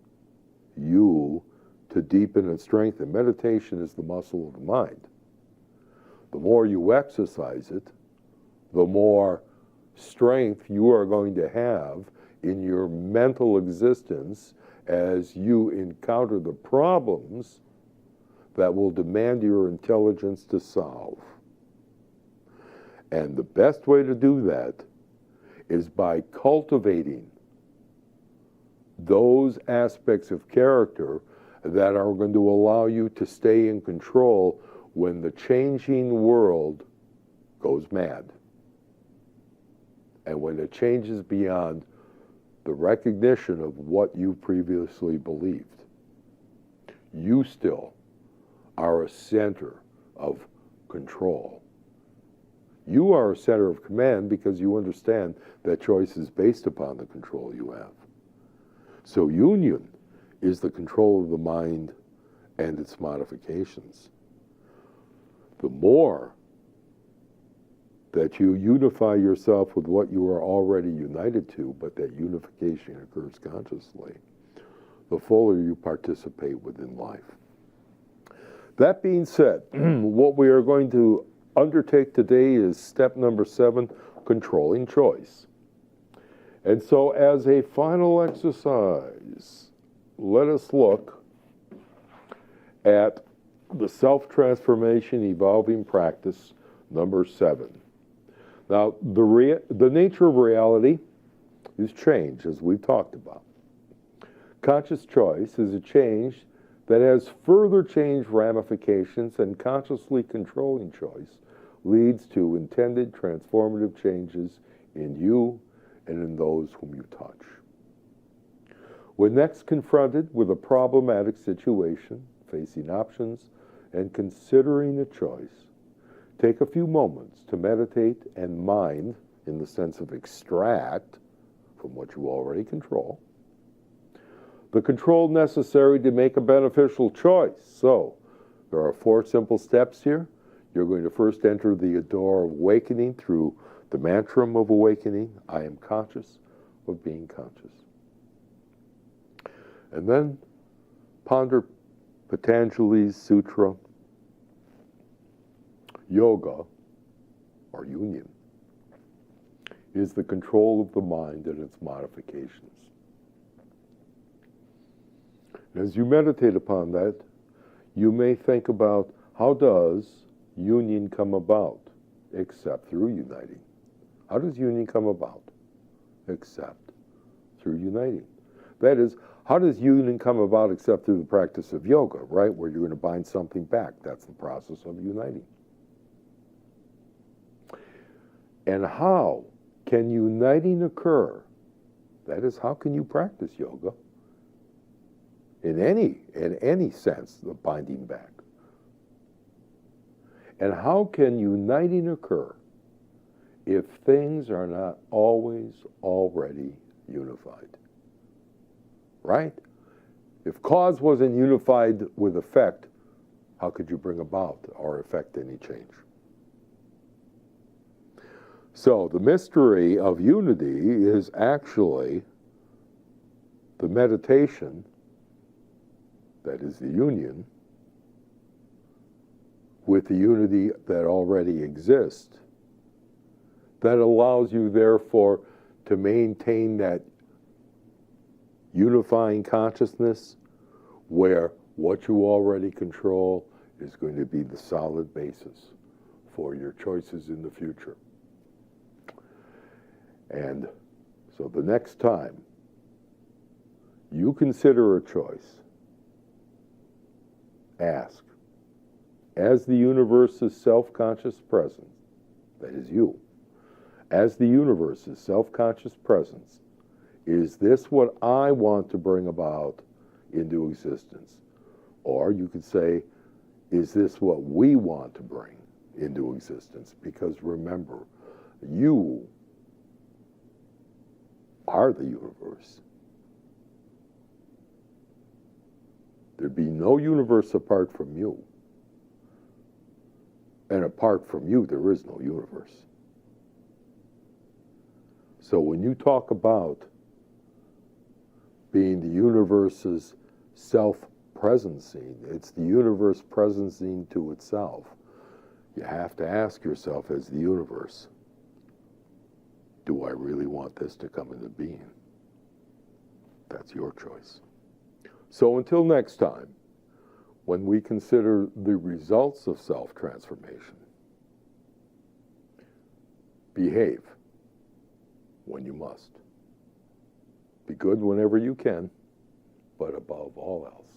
you to deepen and strengthen. Meditation is the muscle of the mind. The more you exercise it, the more strength you are going to have in your mental existence as you encounter the problems that will demand your intelligence to solve. And the best way to do that is by cultivating those aspects of character that are going to allow you to stay in control when the changing world goes mad. And when it changes beyond the recognition of what you previously believed. You still are a center of control. You are a center of command because you understand that choice is based upon the control you have. So union is the control of the mind and its modifications. The more that you unify yourself with what you are already united to, but that unification occurs consciously, the fuller you participate within life. That being said, what we are going to undertake today is step number 7, controlling choice. And so as a final exercise, let us look at the self-transformation evolving practice number 7. Now, the nature of reality is change, as we've talked about. Conscious choice is a change that has further change ramifications, and consciously controlling choice leads to intended transformative changes in you and in those whom you touch. When next confronted with a problematic situation, facing options, and considering a choice, take a few moments to meditate and mind, in the sense of extract from what you already control, the control necessary to make a beneficial choice. So, there are 4 simple steps here. You're going to first enter the door of awakening through the mantra of awakening, I am conscious of being conscious. And then ponder Patanjali's sutra, yoga, or union, is the control of the mind and its modifications. As you meditate upon that, you may think about, how does union come about except through uniting? How does union come about except through uniting? That is, how does union come about except through the practice of yoga, right? Where you're going to bind something back. That's the process of uniting. And how can uniting occur? That is, how can you practice yoga in any sense of binding back? And how can uniting occur if things are not always already unified? Right? If cause wasn't unified with effect, how could you bring about or affect any change? So the mystery of unity is actually the meditation, that is the union, with the unity that already exists, that allows you therefore to maintain that unifying consciousness where what you already control is going to be the solid basis for your choices in the future. And so the next time you consider a choice, ask, as the universe's self-conscious presence, that is you, as the universe's self-conscious presence, is this what I want to bring about into existence? Or you could say, is this what we want to bring into existence? Because remember, you are the universe. There'd be no universe apart from you. And apart from you, there is no universe. So when you talk about being the universe's self-presencing, it's the universe presencing to itself. You have to ask yourself as the universe, do I really want this to come into being? That's your choice. So until next time, when we consider the results of self-transformation, behave when you must. Be good whenever you can, but above all else,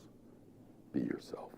be yourself.